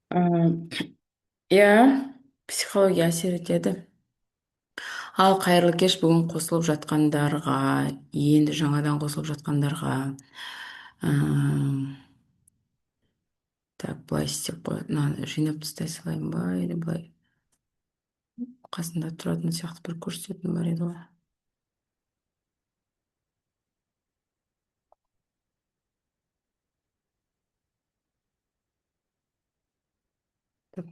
Ы, иә, психология әсер етеді. Ал қайырлы кеш, бүгін қосылып жатқандарға, енді жаңадан қосылып жатқандарға, ы, так, былай істеп қояды. Мынаны жинап тастай салайын ба, или былай қасында тұратын сияқты бір көрсететін бар еді ғой. Так,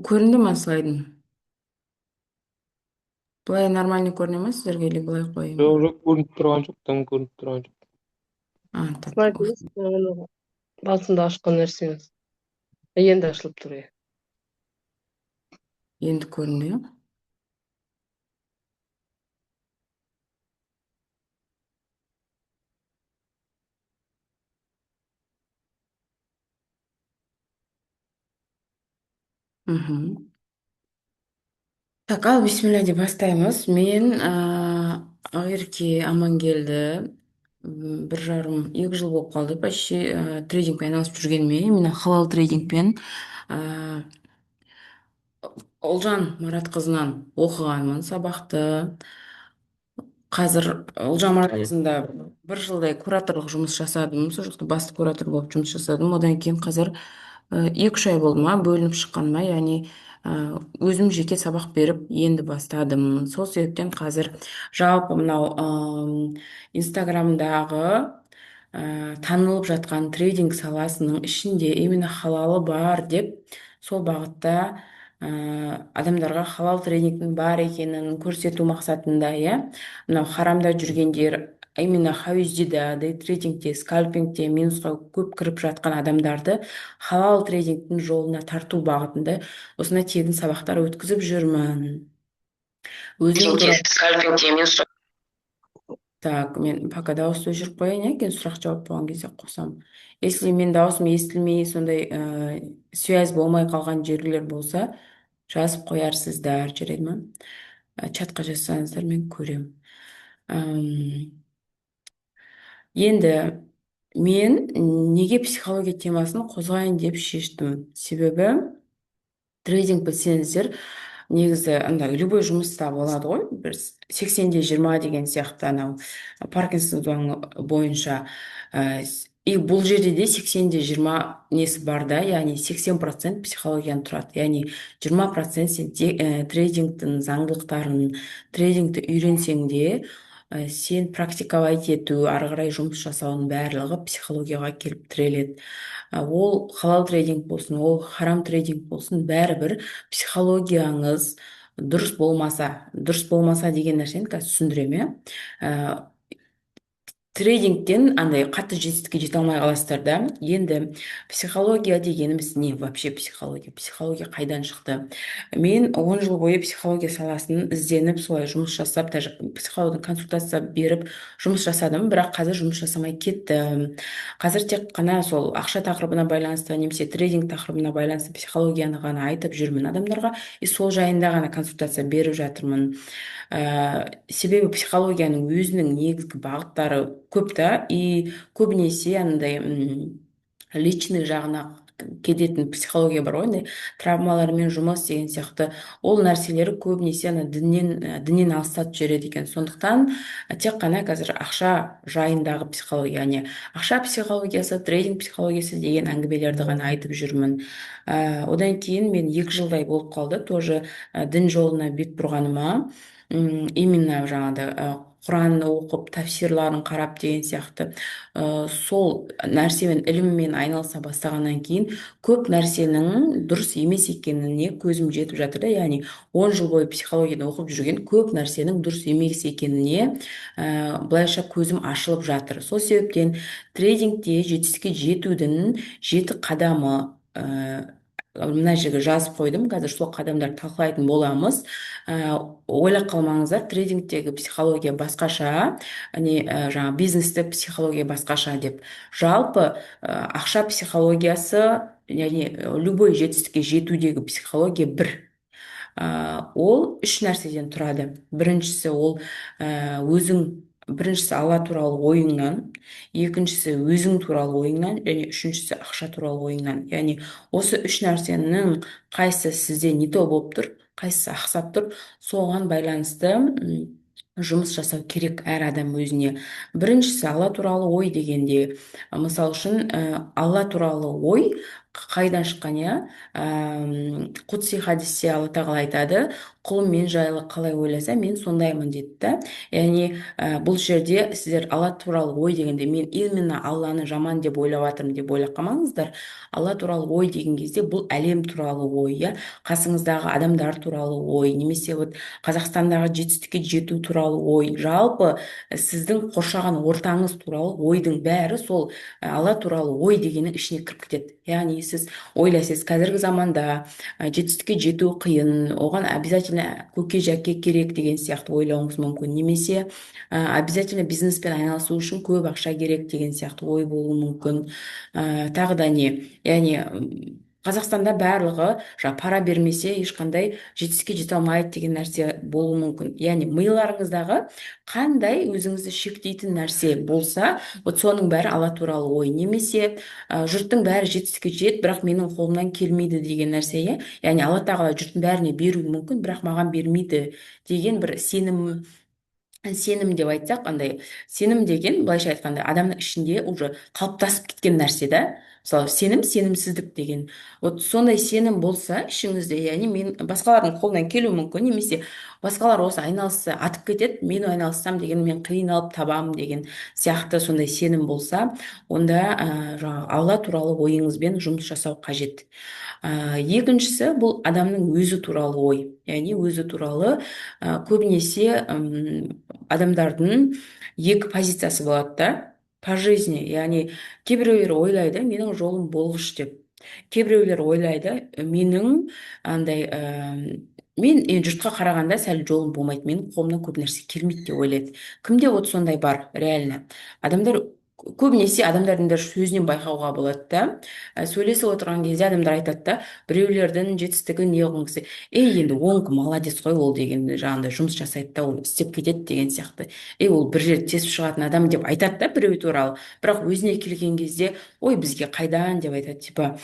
көрінді ма слайдың? Былай нормально көріне ма сіздерге, или былай қояйын ба? Жоқ, жоқ, көрініп тұрған жоқ, там көрініп тұрған жоқ. Так, Слайд емес, басында ашқан нәрсеңіз. Енді ашылып тұр, иә. енді көрінді, иә? Мгм. Так, ал бисмилля деп бастаймыз. Мен Ақерке Амангелді, 1,5 жыл болып қалды почти трейдингпен айналысып жүргеніме, именно халал трейдингпен Ұлжан Маратқызынан оқығанмын сабақты. Қазір Ұлжан Маратқызында 1 жылдай кураторлық жұмыс жасадым. Сол жақта басты куратор болып жұмыс жасадым. Одан кейін қазір 2-3 ай болды ма бөлініп шыққаныма, яғни өзім жеке сабақ беріп енді бастадым. Сол себептен қазір жалпы мынау Инстаграмдағы танылып жатқан трейдинг саласының ішінде именно халалы бар деп сол бағытта адамдарға халал трейдингтің бар екенін көрсету мақсатында, иә, мынау харамда жүргендер, именно хауиздида, дейтрейдингте, скальпингте минусқа көп кіріп жатқан адамдарды халал трейдингтің жолына тарту бағытында осындай тегін сабақтар өткізіп жүрмін. Өзім туралы. Скальпингте минус. Так, мен пока дауысты өшіріп қояйын, иә, кейін сұрақ жауап болған кезде қосамын. Если мен дауысым естілмей, сондай связь болмай қалған жерлер болса, жазып қоярсыздар, жарайды ма? Чатқа жазсаңыздар мен көремін. Енді мен неге психология темасын қозғайын деп шештім. Себебі трейдинг білсеңіздер, негізі андай любой жұмыста болады ғой, бір 80-20 деген сияқты, анау Паркинсон заңы бойынша. И бұл жерде де 80-20 несі бар да, яғни 80% психологияны тұрады, яғни 20% сен трейдингтің заңдылықтарын, трейдингті үйренсең де, сен практиковать ету, ары қарай жұмыс жасауының барлығы психологияға келіп тіреледі. Ол халал трейдинг болсын, ол харам трейдинг болсын, бәрібір психологияңыз дұрыс болмаса деген нәрсені қазір түсіндіремін, иә. Трейдингтен андай қатты жетістікке жете алмай қаласыздар да. Енді психология дегеніміз не вообще? Психология қайдан шықты? Мен 10 жыл бойы психология саласын ізденіп солай жұмыс жасап, даже психологтың консультация беріп жұмыс жасадым, бірақ қазір жұмыс жасамай кеттім. Қазір тек қана сол ақша тақырыбына байланысты немесе трейдинг тақырыбына байланысты психологияны ғана айтып жүрмін адамдарға, и сол жайында ғана консультация беріп жатырмын. Себебі психологияның өзінің негізгі бағыттары көп та, и көбінесе андай личный жағына кететін психология бар ғой, андай травмалармен жұмыс деген сияқты, ол нәрселері көбінесе ана діннен алыстатып жібереді екен. Сондықтан тек қана қазір ақша жайындағы психология, яғни ақша психологиясы, трейдинг психологиясы деген әңгімелерді ғана айтып жүрмін. Одан кейін мен 2 жылдай болып қалды тоже дін жолына бет бұрғаныма. Именно жаңағыдай Құранды оқып, тәфсирларын қарап деген сияқты сол нәрсемен, іліммен айналыса бастағаннан кейін көп нәрсенің дұрыс емес екеніне көзім жетіп жатыр да, яғни 10 жыл бойы психологияны оқып жүрген көп нәрсенің дұрыс емес екеніне былайша көзім ашылып жатыр. Сол себептен трейдингте жетістікке жетудің 7 қадамы мына жерге жазып қойдым, қазір сол қадамдарды талқылайтын боламыз. Ойлап қалмаңыздар, трейдингтегі психология басқаша, жаңа бизнесте психология басқаша деп. Жалпы ақша психологиясы, яғни любой жетістікке жетудегі психология бір. Ол үш нәрседен тұрады. Біріншісі алла туралы ойыңнан, екіншісі өзің туралы ойыңнан, және үшіншісі ақша туралы ойыңнан. Яғни осы үш нәрсенің қайсысы сізде не то болып тұр, қайсысы ақсап тұр, соған байланысты жұмыс жасау керек әр адам өзіне. Біріншісі алла туралы ой дегенде, мысал үшін алла туралы ой қайдан шыққан, иә? Құдси хадисте алла тағала айтады, құлым мен жайлы қалай ойласа, мен сондаймын дейді да. Яғни бұл жерде сіздер алла туралы ой дегенде, мен именно алланы жаман деп ойлап жатырмын деп ойлап қалмаңыздар. Алла туралы ой деген кезде бұл әлем туралы ой, иә, қасыңыздағы адамдар туралы ой, немесе вот Қазақстандағы жетістікке жету туралы ой, жалпы сіздің қоршаған ортаңыз туралы ойдың бәрі сол алла туралы ой дегеннің ішіне кіріп кетеді. Яғни сіз ойлайсыз, қазіргі заманда жетістікке жету қиын, оған обязательно көке жәке керек деген сияқты ойлауыңыз мүмкін, немесе обязательно бизнеспен айналысу үшін көп ақша керек деген сияқты ой болуы мүмкін. Тағы да не, яғни Қазақстанда барлығы пара бермесе ешқандай жетістікке жете алмайды деген нәрсе болуы мүмкін. Яғни миларыңыздағы қандай өзіңізді шектейтін нәрсе болса, вот соның бәрі алла туралы ой. Немесе жұрттың бәрі жетістікке жет, бірақ менің қолымнан келмейді деген нәрсе, иә. Яғни алла тағала жұрттың бәріне беруі мүмкін, бірақ маған бермейді деген бір сенім деп айтсақ, андай сенім деген, былайша айтқанда, адамның ішінде уже қалыптасып кеткен нәрсе да. Мысалы, сенімсіздік деген, вот сондай сенім болса ішіңізде, яғни мен басқалардың қолынан келуі мүмкін, немесе басқалар осы айналысса атып кетеді, мен айналыссам деген мен қиналып табамын деген сияқты сондай сенім болса, онда жаңағы алла туралы ойыңызбен жұмыс жасау қажет. Екіншісі, бұл адамның өзі туралы ой. Яғни өзі туралы көбінесе адамдардың екі позициясы болады да по жизни. Яғни кейбіреулер ойлайды, менің жолым болғыш деп. Кейбіреулер ойлайды, менің андай мен жұртқа қарағанда сәл жолым болмайды, менің қолымнан көп нәрсе келмейді деп ойлайды. Кімде вот сондай бар реально? Адамдар көбінесе адамдардың да сөзінен байқауға болады да. Сөйлесіп отырған кезде адамдар айтады да, біреулердің жетістігі неғылған кісі, енді оңкі молодец қой ол деген, жаңағыдай жұмыс жасайды да, ол істеп кетеді деген сияқты. Ол бір жерде тесіп шығатын адам деп айтады да біреу туралы, бірақ өзіне келген кезде, ой, бізге қайдан деп айтады, типа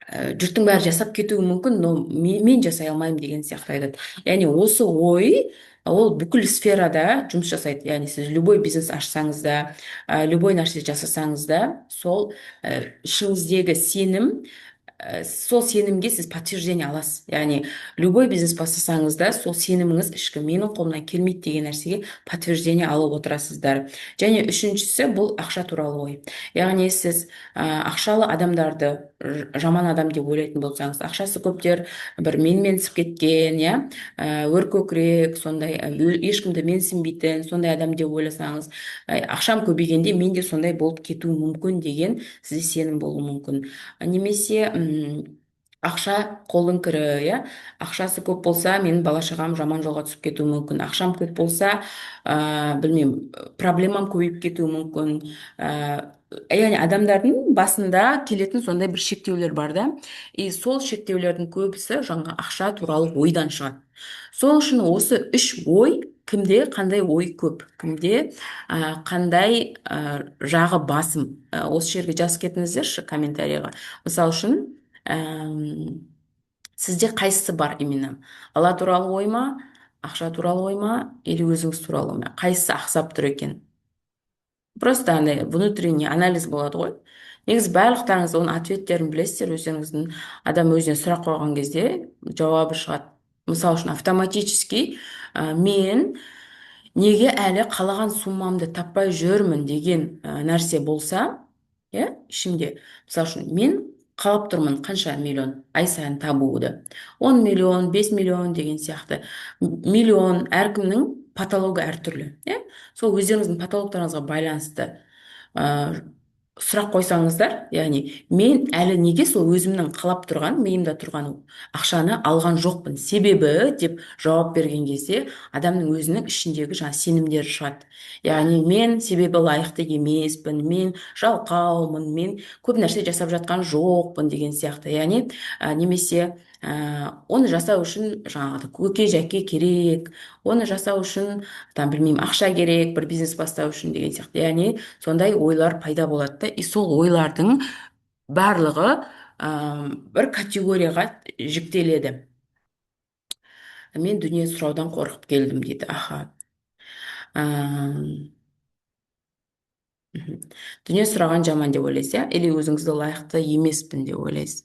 жұрттың бәрі жасап кетуі мүмкін, но мен жасай алмаймын деген сияқты айтады. Яғни осы ой ол бүкіл сферада жұмыс жасайды. Яғни сіз любой бизнес ашсаңыз да, любой нәрсе жасасаңыз да, сол ішіңіздегі сенім, сол сенімге сіз подтверждение аласыз. Яғни любой бизнес бастасаңыз да, сол сеніміңіз ішкі, менің қолымнан келмейді деген нәрсеге подтверждение алып отырасыздар. Және үшіншісі, бұл ақша туралы ой. Яғни сіз ақшалы адамдарды жаман адам деп ойлайтын болсаңыз, ақшасы көптер бір менменсіп кеткен, иә, өркөкірек, сондай ешкімді менсінбейтін сондай адам деп ойласаңыз, ақшам көбейгенде мен де сондай болып кетуім мүмкін деген сізде сенім болуы мүмкін. Немесе ақша қолдың кірі, иә, ақшасы көп болса менің бала шағам жаман жолға түсіп кетуі мүмкін, ақшам көп болса білмеймін, проблемам көбейіп кетуі мүмкін. Яғни адамдардың басында келетін сондай бір шектеулер бар да, и сол шектеулердің көбісі жаңа ақша туралы ойдан шығады. Сол үшін осы үш ой, кімде қандай ой көп, кімде қандай жағы басым, осы жерге жазып кетіңіздерші комментарийға. Мысалы үшін сізде қайсысы бар именно? Алла туралы ой ма, ақша туралы ой ма, или өзіңіз туралы ой ма? Қайсысы ақсап тұр екен? Просто андай внутренний анализ болады ғой. Негізі барлықтарыңыз оның ответтерін білесіздер, өздеріңіздің адам өзіне сұрақ қойған кезде жауабы шығады. Мысалы үшін автоматически мен неге әлі қалаған суммамды таппай жүрмін деген нәрсе болса, иә, ішімде, мысалы үшін мен қалап тұрмын қанша миллион ай сайын табуды, 10 миллион, 5 миллион деген сияқты. Миллион, әркімнің патологы әртүрлі, иә. Сол өздеріңіздің патологтарыңызға байланысты сұрақ қойсаңыздар, яғни мен әлі неге сол өзімнің қалап тұрған, миымда тұрған ақшаны алған жоқпын, себебі деп жауап берген кезде адамның өзінің ішіндегі жаңа сенімдері шығады. Яғни мен себебі лайықты емеспін, мен жалқаумын, мен көп нәрсе жасап жатқан жоқпын деген сияқты. Яғни немесе оны жасау үшін жаңағы көке жәке керек, оны жасау үшін там білмеймін ақша керек бір бизнес бастау үшін деген сияқты. Яғни сондай ойлар пайда болады да, и сол ойлардың барлығы бір категорияға жіктеледі. Мен дүние сұраудан қорқып келдім дейді. Аха. Ам, мхм. Дүние сұраған жаман деп ойлайсыз, иә? Или өзіңізді лайықты емеспін деп ойлайсыз?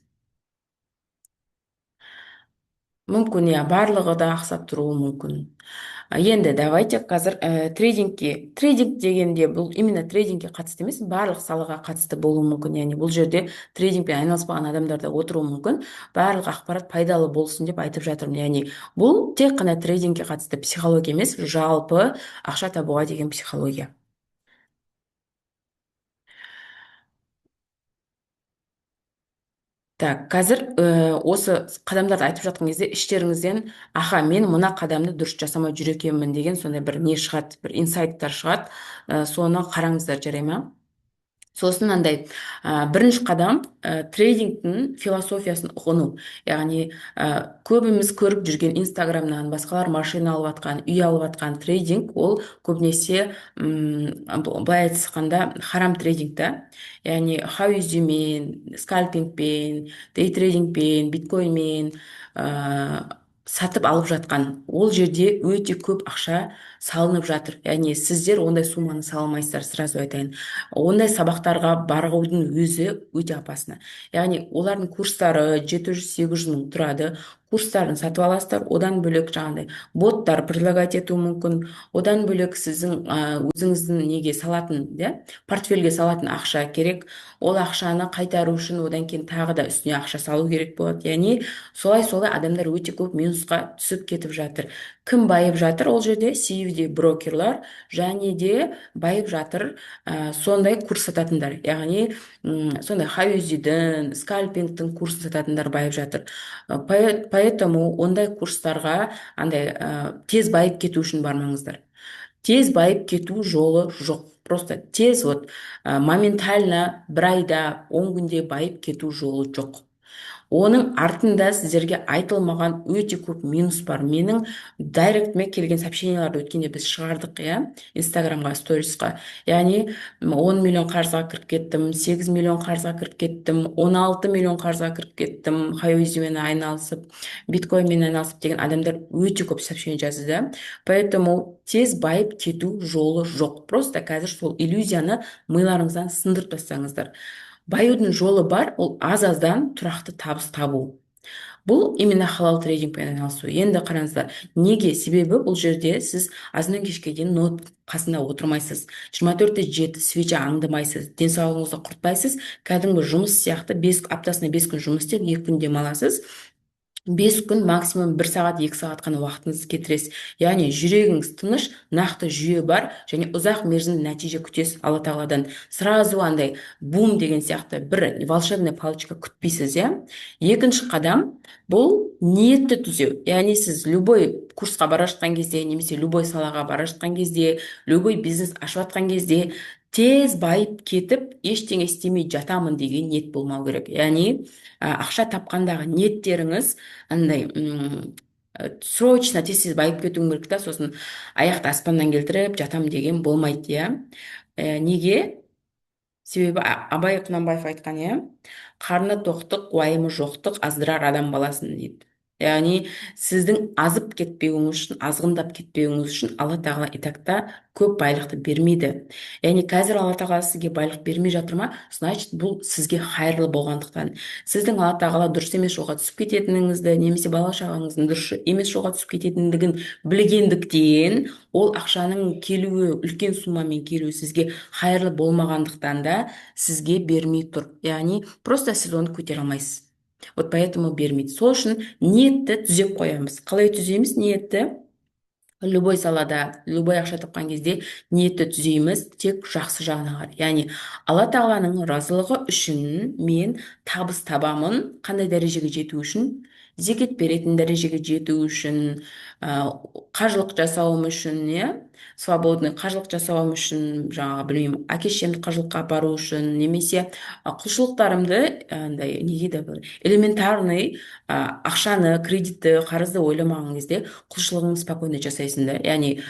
Мүмкін, иә, барлығы да ақсап тұруы мүмкін. Енді давайте қазір трейдинг дегенде бұл именно трейдингке қатысты емес, барлық салаға қатысты болуы мүмкін. Яғни бұл жерде трейдингпен айналыспаған адамдар да отыруы мүмкін. Барлық ақпарат пайдалы болсын деп айтып жатырмын. Яғни бұл тек қана трейдингке қатысты психология емес, жалпы ақша табуға деген психология. Так, қазір осы қадамдарды айтып жатқан кезде іштеріңізден аха, мен мына қадамды дұрыс жасамай жүр екенмін деген сондай бір не шығады, бір инсайттар шығады. Соны қараңыздар, жарай ма? Сосын андай бірінші қадам трейдингтің философиясын ұғыну. Яғни көбіміз көріп жүрген инстаграмнан басқалар машина алып жатқан, үй алып жатқан трейдинг, ол көбінесе былай айтқанда харам трейдинг та. Яғни хауизимен, скальпингпен, дейтрейдингпен, биткоинмен сатып алып жатқан, ол жерде өте көп ақша салынып жатыр. Яғни сіздер ондай сумманы салмайсыздар, сразу айтайын. Ондай сабақтарға барудың өзі өте опасно. Яғни олардың курстары 700-800 мың тұрады. Курстарын сатып аласыздар, одан бөлек жаңағыдай боттар предлагать етуі мүмкін. Одан бөлек сіздің өзіңіздің неге салатын, портфельге салатын ақша керек. Ол ақшаны қайтару үшін одан кейін тағы да үстіне ақша салу керек болады. Яғни солай адамдар өте көп минусқа түсіп кетіп жатыр. Кім байып жатыр ол жерде? CFD брокерлар және де байып жатыр сондай курс сататындар. Яғни сондай хаюзидің, скальпингтің курсын сататындар байып жатыр. Поэтому ондай курстарға андай тез байып кету үшін бармаңыздар. Тез байып кету жолы жоқ. Просто тез моментально бір айда 10 күнде байып кету жолы жоқ. Оның артында сіздерге айтылмаған өте көп минус бар. Менің директіме келген сообщенияларды өткенде біз шығардық, иә, инстаграмға, сторисқа. Яғни 10 миллион қарызға кіріп кеттім, 8 миллион қарызға кіріп кеттім, 16 миллион қарызға кіріп кеттім, хаюзимен айналысып, биткоинмен айналысып деген адамдар өте көп сообщение жазды, да. Поэтому тез байып кету жолы жоқ. Просто қазір сол иллюзияны миларыңыздан сындырып тастаңыздар. Баюдың жолы бар, ол аз-аздан тұрақты табыс табу. Бұл именно халал трейдингпен айналысу. Енді қараңыздар, неге? Себебі бұл жерде сіз азаннан кешке дейін ноут қасында отырмайсыз. 24/7 свеча аңдымайсыз, денсаулығыңызды құртпайсыз. Кәдімгі жұмыс сияқты аптасына 5 күн жұмыс істеп, 2 күн демаласыз. 5 күн максимум 1 сағат 2 сағат қана уақытыңызды кетіресіз. Яғни жүрегіңіз тыныш, нақты жүйе бар және ұзақ мерзімді нәтиже күтесіз Алла тағаладан. Сразу андай бум деген сияқты бір волшебная палочка күтпейсіз, иә. Екінші қадам бұл ниетті түзеу. Яғни сіз любой курсқа бара жатқан кезде, немесе любой салаға бара жатқан кезде, любой бизнес ашып жатқан кезде тез байып кетіп, ештеңе істемей жатамын деген ниет болмау керек. Яғни ақша тапқандағы ниеттеріңіз андай срочно тез байып кетуің керек та, сосын аяқты аспаннан келтіріп жатам деген болмайды, иә. Неге? Себебі Абай Құнанбаев айтқан, иә, қарны тоқтық, уайымы жоқтық аздырар адам баласын дейді. Яғни сіздің азып кетпеуіңіз үшін, азғындап кетпеуіңіз үшін Алла тағала итакта көп байлықты бермейді. Яғни қазір Алла тағала сізге байлық бермей жатыр ма, значит бұл сізге хайырлы болғандықтан. Сіздің Алла тағала дұрыс емес жолға түсіп кететініңізді, немесе бала шағаңыздың дұрыс емес жолға түсіп кететіндігін білгендіктен, ол ақшаның келуі, үлкен суммамен келуі сізге хайырлы болмағандықтан да сізге бермей тұр. Яғни просто сіз оны көтере алмайсыз. Вот поэтому бермейді. Сол үшін ниетті түзеп қоямыз. Қалай түзейміз ниетті? любой салада, любой ақша тапқан кезде ниетті түзейміз, тек жақсы жағына қарай. Яғни алла тағаланың разылығы үшін мен табыс табамын, қандай дәрежеге жету үшін? Зекет беретін дәрежеге жету үшін, қажылық жасауым үшін, иә, свободный қажылық жасауым үшін, жаңағы білмеймін, әке шешемді қажылыққа апару үшін, немесе құлшылықтарымды андай не дейді бір элементарный ақшаны, кредитті, қарызды ойламаған кезде құлшылығыңды спокойно жасайсың да. Яғни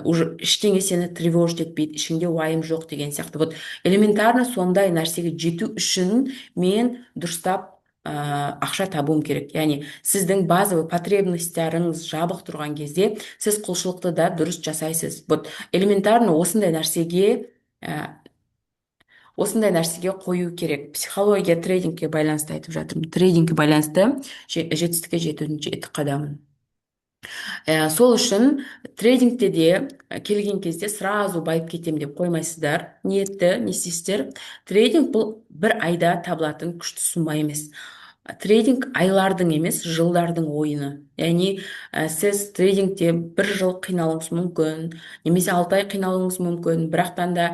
уже ештеңе сені тревожить етпейді, ішіңде уайым жоқ деген сияқты. Вот элементарно сондай нәрсеге жету үшін мен дұрыстап ақша табуым керек. Яғни сіздің базовый потребностьтарыңыз жабық тұрған кезде сіз құлшылықты да дұрыс жасайсыз. Вот элементарно осындай нәрсеге қою керек. Психология трейдингке байланысты айтып жатырмын. Трейдингке байланысты жетістікке жетудің 7 қадамын. Сол үшін трейдингте де келген кезде сразу байып кетем деп қоймайсыздар. Ниетті не істейсіздер? Трейдинг бұл бір айда табылатын күшті сума емес. Трейдинг айлардың емес, жылдардың ойыны. Яғни сіз трейдингте бір жыл қиналуыңыз мүмкін, немесе 6 ай қиналуыңыз мүмкін, бірақтан да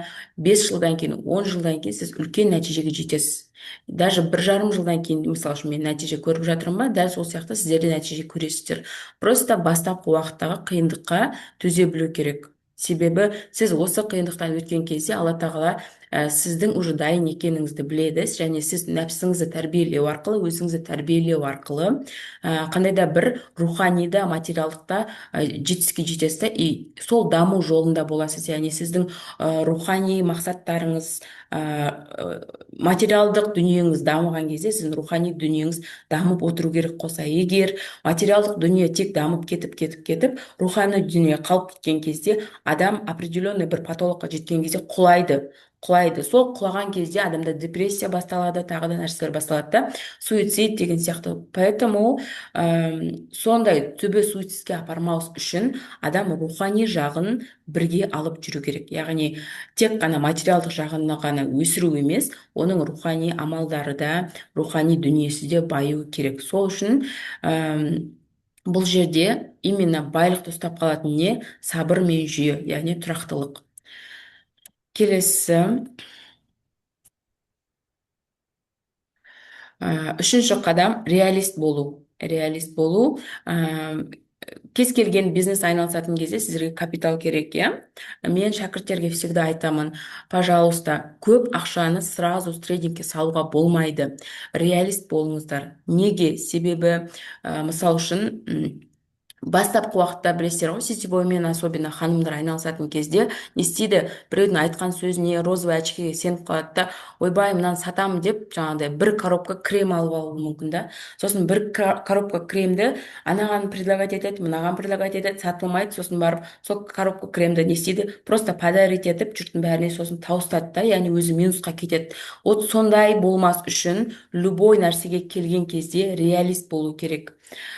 5 жылдан кейін, 10 жылдан кейін сіз үлкен нәтижеге жетесіз. Даже 1,5 жылдан кейін, мысалы үшін мен нәтиже көріп жатырмын ба, дәл сол сияқты сіздер де нәтиже көресіздер. Просто бастапқы уақыттағы қиындыққа төзе білу керек. Себебі сіз осы қиындықтан өткен кезде алла тағала сіздің уже дайын екеніңізді біледі, және сіз нәпсіңізді тәрбиелеу арқылы, өзіңізді тәрбиелеу арқылы қандай да бір руханида, материалдықта жетістікке жетесіз да, и сол даму жолында боласыз. Яғни сіздің рухани мақсаттарыңыз, материалдық дүниеңіз дамыған кезде сіздің рухани дүниеңіз дамып отыру керек қоса. Егер материалдық дүние тек дамып кетіп, рухани дүние қалып кеткен кезде адам определенный бір патологқа жеткен кезде құлайды. Сол құлаған кезде адамда депрессия басталады, тағы да нәрселер басталады да, суицид деген сияқты. Поэтому сондай түбі суицидке апармау үшін адам рухани жағын бірге алып жүру керек. Яғни тек қана материалдық жағына ғана өсіру емес, оның рухани амалдары да, рухани дүниесі де баю керек. Сол үшін бұл жерде именно байлықты ұстап қалатын не? Сабыр мен жүйе, яғни тұрақтылық. Келесі, үшінші қадам реалист болу. Кез келген бизнес айналысатын кезде сіздерге капитал керек, иә? Мен шәкірттерге всегда айтамын, пожалуйста, көп ақшаны сразу трейдингке салуға болмайды. Реалист болыңыздар. Неге? Себебі, мысал үшін, бастапқы уақытта білесіздер ғой, сетевоймен особенно ханымдар айналысатын кезде не істейді? Біреудің айтқан сөзіне, розовый очкиге сеніп қалады да, ойбай, мынаны сатамын деп, жаңағыдай бір коробка крем алып алуы мүмкін да. Сосын бір коробка кремді анаған предлагать етеді, мынаған предлагать етеді, сатылмайды. Сосын барып сол коробка кремді не істейді? Просто подарить етіп, жұрттың бәріне сосын тауыстады да, яғни өзі минусқа кетеді. Вот сондай болмас үшін любой нәрсеге келген кезде реалист болу керек.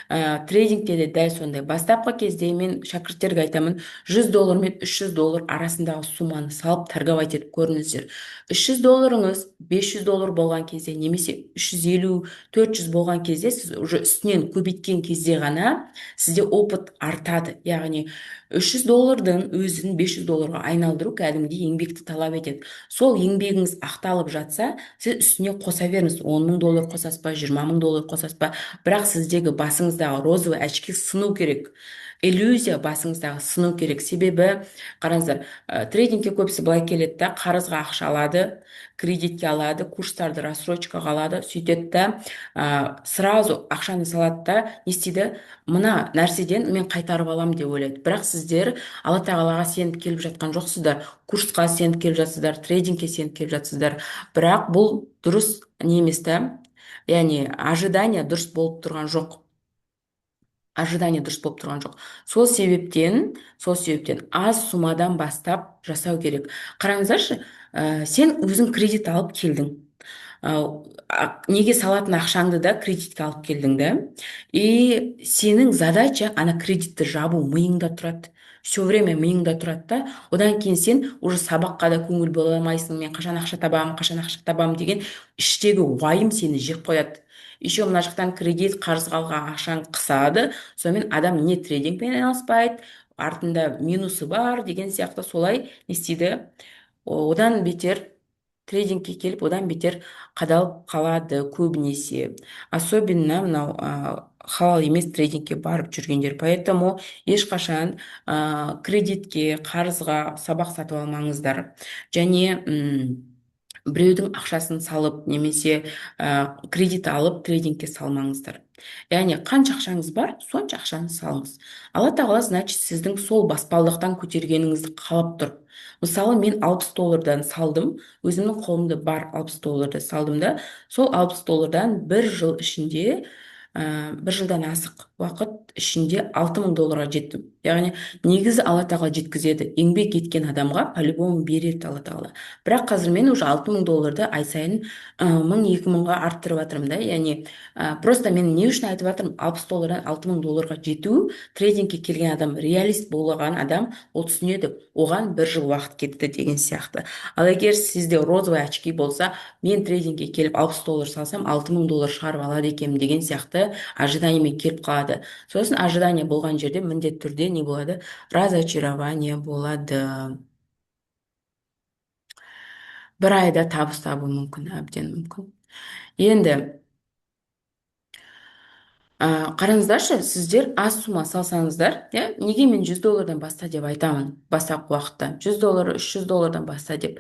Трейдингте де дәл сондай. Бастапқы кезде мен шәкірттерге айтамын, $100 мен $300 арасындағы сумманы салып торговать етіп көріңіздер. $300 $500 болған кезде, немесе 350-400 болған кезде, сіз уже үстінен көбейткен кезде ғана сізде опыт артады. Яғни $300-дың өзін $500-ға айналдыру кәдімгідей еңбекті талап етеді. Сол еңбегіңіз ақталып жатса, сіз үстіне қоса беріңіз. $10,000 қосасыз ба, $20,000 қосасыз ба, бірақ сіздегі басыңыздағы розовый очки сыну керек. Иллюзия басыңыздағы сыну керек. Себебі, қараңыздар, трейдингке көбісі былай келеді да, қарызға ақша алады, кредитке алады, курстарды рассрочкаға алады, сөйтеді да, сразу ақшаны салады да, не істейді? Мына нәрседен мен қайтарып алам деп ойлайды. Бірақ сіздер алла тағалаға сеніп келіп жатқан жоқсыздар, курсқа сеніп келіп жатсыздар, трейдингке сеніп келіп жатсыздар. Бірақ бұл дұрыс не емес та, яғни ожидание дұрыс болып тұрған жоқ. Сол себептен аз сумадан бастап жасау керек. Қараңыздаршы, сен өзің кредит алып келдің. Неге салатын ақшаңды да кредитке алып келдің да? И сенің задача ана кредитті жабу миыңда тұрады. Все время миыңда тұрады да, одан кейін сен уже сабаққа да көңіл бола алмайсың. Мен қашан ақша табамын деген іштегі уайым сені жеп қояды. Еще мына жақтан кредит, қарызға алған ақшаң қысады. Сонымен адам не трейдингпен айналыспайды, артында минусы бар деген сияқты солай не істейді, одан бетер трейдингке келіп одан бетер қадалып қалады көбінесе. Особенно мынау халал емес трейдингке барып жүргендер. Поэтому ешқашан кредитке, қарызға сабақ сатып алмаңыздар. Және біреудің ақшасын салып немесе кредит алып трейдингке салмаңыздар. Яғни қанша ақшаңыз бар, сонша ақшаңызды салыңыз. Алла тағала, значит, сіздің сол баспалдақтан көтергеніңізді қалап тұр. Мысалы, мен 60 доллардан салдым, өзімнің қолымда бар 60 долларды салдым да, сол 60 доллардан бір жыл ішінде, бір жылдан асық уақыт ішінде 6000 долларға жеттім. Яғни негізі Алла тағала жеткізеді. Еңбек еткен адамға по-любому береді Алла тағала. Бірақ қазір мен уже 6000 долларды ай сайын 1000-2000-ға арттырып жатырмын да. Яғни просто мен не үшін айтып жатырмын, 60 доллардан 6000 долларға жету, трейдингке келген адам, реалист болған адам ол түсінеді, оған бір жыл уақыт кетті деген сияқты. Ал егер сізде розовый очки болса, мен трейдингке келіп 60 доллар салсам 6000 доллар шығарып алады екенмін деген сияқты ожиданиемен келіп қалады. Сосын ожидание болған жерде міндетті түрде не болады? Разочарование болады. Бір айда табыс табу мүмкін, әбден мүмкін. Енді қараңыздаршы, сіздер аз сумма салсаңыздар, неге мен 100 доллардан баста деп айтамын бастапқы уақытта, 100 доллар, 300 доллардан баста деп.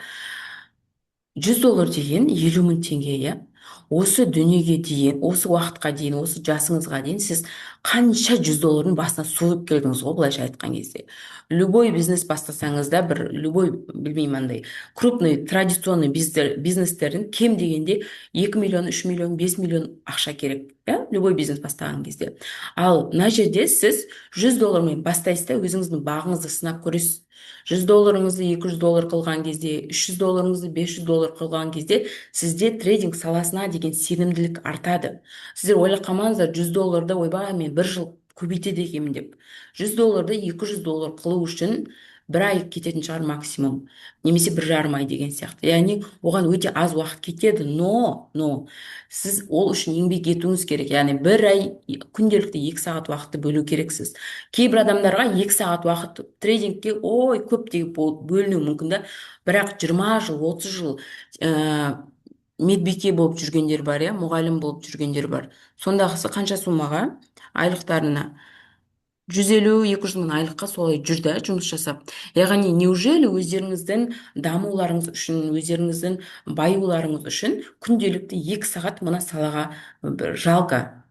100 доллар деген 50 мың теңге, иә. Осы дүниеге дейін, осы уақытқа дейін, осы жасыңызға дейін сіз қанша 100 доллардың басына суып келдіңіз ғой, былайша айтқан кезде. Любой бизнес бастасаңыз да, любой, білмеймін, андай крупный традиционный бизнестердің кем дегенде 2 миллион, 3 миллион, 5 миллион ақша керек, любой бизнес бастаған кезде. Ал мына жерде сіз 100 доллармен бастайсыз да өзіңіздің бағыңызды сынап көресіз. 100 долларыңызды 200 доллар қылған кезде, 300 долларыңызды 500 доллар қылған кезде сізде трейдинг саласына деген сенімділік артады. Сіздер ойлап қалмаңыздар, 100 долларды ойбай мен бір жыл көбейтеді екенмін деп. 100 долларды 200 доллар қылу үшін бір ай кететін шығар максимум, немесе 1,5 ай деген сияқты. Яғни оған өте аз уақыт кетеді, но сіз ол үшін еңбек етуіңіз керек. Яғни бір ай күнделікті 2 сағат уақытты бөлу керексіз. Кейбір адамдарға 2 сағат уақыт трейдингке ой көп деп бөлінуі мүмкін да, бірақ 20 жыл, 30 жыл медбике болып жүргендер бар, мұғалім болып жүргендер бар. Сондағысы қанша суммаға айлықтарына 150-200 мың айлыққа солай жүрді жұмыс жасап. Яғни неужели өздеріңіздің дамуларыңыз үшін, өздеріңіздің баюларыңыз үшін күнделікті 2 сағат мына салаға жалко.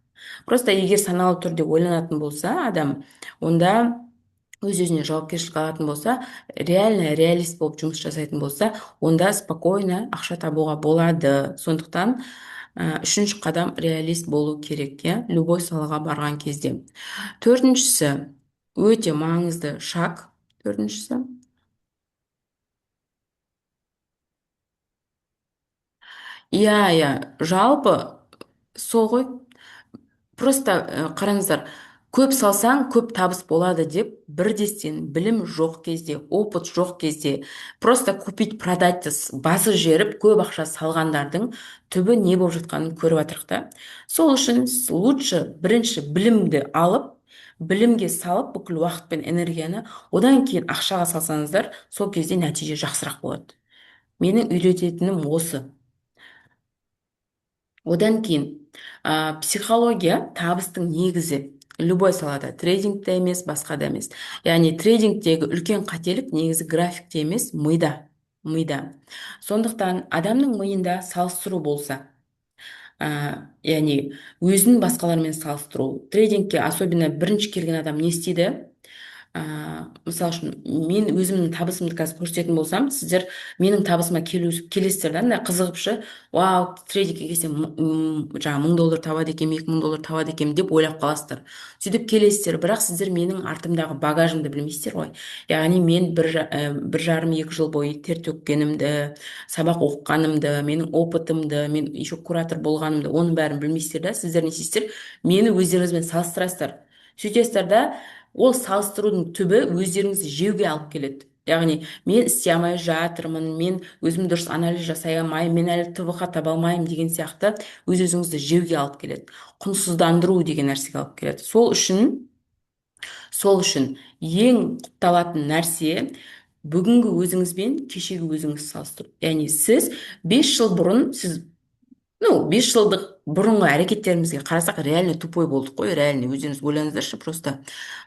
Просто егер саналы түрде ойланатын болса адам, онда өз-өзіне жауапкершілік алатын болса, реально реалист болып жұмыс жасайтын болса, онда спокойно ақша табуға болады. Сондықтан үшінші қадам реалист болу керек, любой салаға барған кезде. Төртіншісі, өте маңызды шаг. Төртіншісі, жалпы сол ғой. Просто қараңыздар, көп салсаң көп табыс болады деп бірдестен білім жоқ кезде, опыт жоқ кезде, просто купить продать басы жеріп көп ақша салғандардың түбі не болып жатқанын көріп жатырық та. Сол үшін лучше бірінші білімді алып, білімге салып бүкіл уақыт пен энергияны, одан кейін ақшаға салсаңыздар, сол кезде нәтиже жақсырақ болады. Менің үйрететінім осы. Одан кейін психология табыстың негізі. Любой салада, трейдингте емес, басқа да емес. Яғни трейдингтегі үлкен қателік негізі графикте емес, мида. Сондықтан адамның миында салыстыру болса, яғни өзін басқалармен салыстыру, трейдингке особенно бірінші келген адам не істейді? Мысалы үшін, мен өзімнің табысымды қазір көрсететін болсам, сіздер менің табысыма келесіздер да, андай қызығыпшы, вау, трейдингке келсем жаңа 1000 доллар табады екенмін, 2000 доллар табады екенмін деп ойлап қаласыздар. Сөйтіп келесіздер, бірақ сіздер менің артымдағы багажымды білмейсіздер ғой. Яғни мен бір жарым 2 жыл бойы тер төккенімді, сабақ оқығанымды, менің опытымды, мен еще куратор болғанымды, оның бәрін білмейсіздер да. Сіздер не істейсіздер? Мені өздеріңізбен салыстырасыздар. Сөйтесіздер да, ол салыстырудың түбі өздеріңізді жеуге алып келеді. Яғни мен істей алмай жатырмын, мен өзім дұрыс анализ жасай алмаймын, мен әлі ТВХ таба алмаймын деген сияқты өз-өзіңізді жеуге алып келеді. Құнсыздандыру деген нәрсеге алып келеді. Сол үшін Сол үшін ең құпталатын нәрсе бүгінгі өзіңіз бен кешегі өзіңізді салыстыру. Яғни сіз 5 жыл бұрын сіз, ну, 5 жылдық бұрынғы әрекеттерімізге қарасақ, реально тупой болдық қой, реально өздеріңіз ойлаңыздаршы. Просто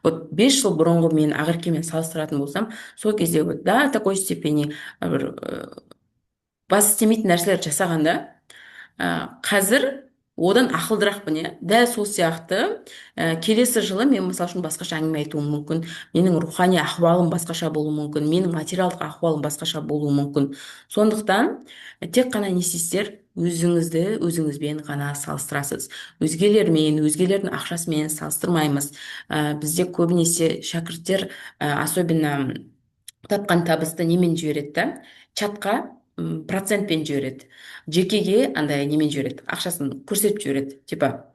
вот 5 жыл бұрынғы мен Ақеркемен салыстыратын болсам, сол кезде вот до такой степени бір бас істемейтін нәрселер жасағанда, қазір одан ақылдырақпын, иә. Дәл сол сияқты келесі жылы мен мысалы үшін басқаша әңгіме айтуым мүмкін, менің рухани ахуалым басқаша болуы мүмкін, менің материалдық ахуалым басқаша болуы мүмкін. Сондықтан тек қана не істейсіздер, өзіңізді өзіңізбен ғана салыстырасыз. Өзгелермен, өзгелердің ақшасымен салыстырмаймыз. Бізде көбінесе шәкірттер особенно тапқан табысты немен жібереді да, чатқа процентпен жібереді, жекеге андай немен жібереді, ақшасын көрсетіп жібереді, типа.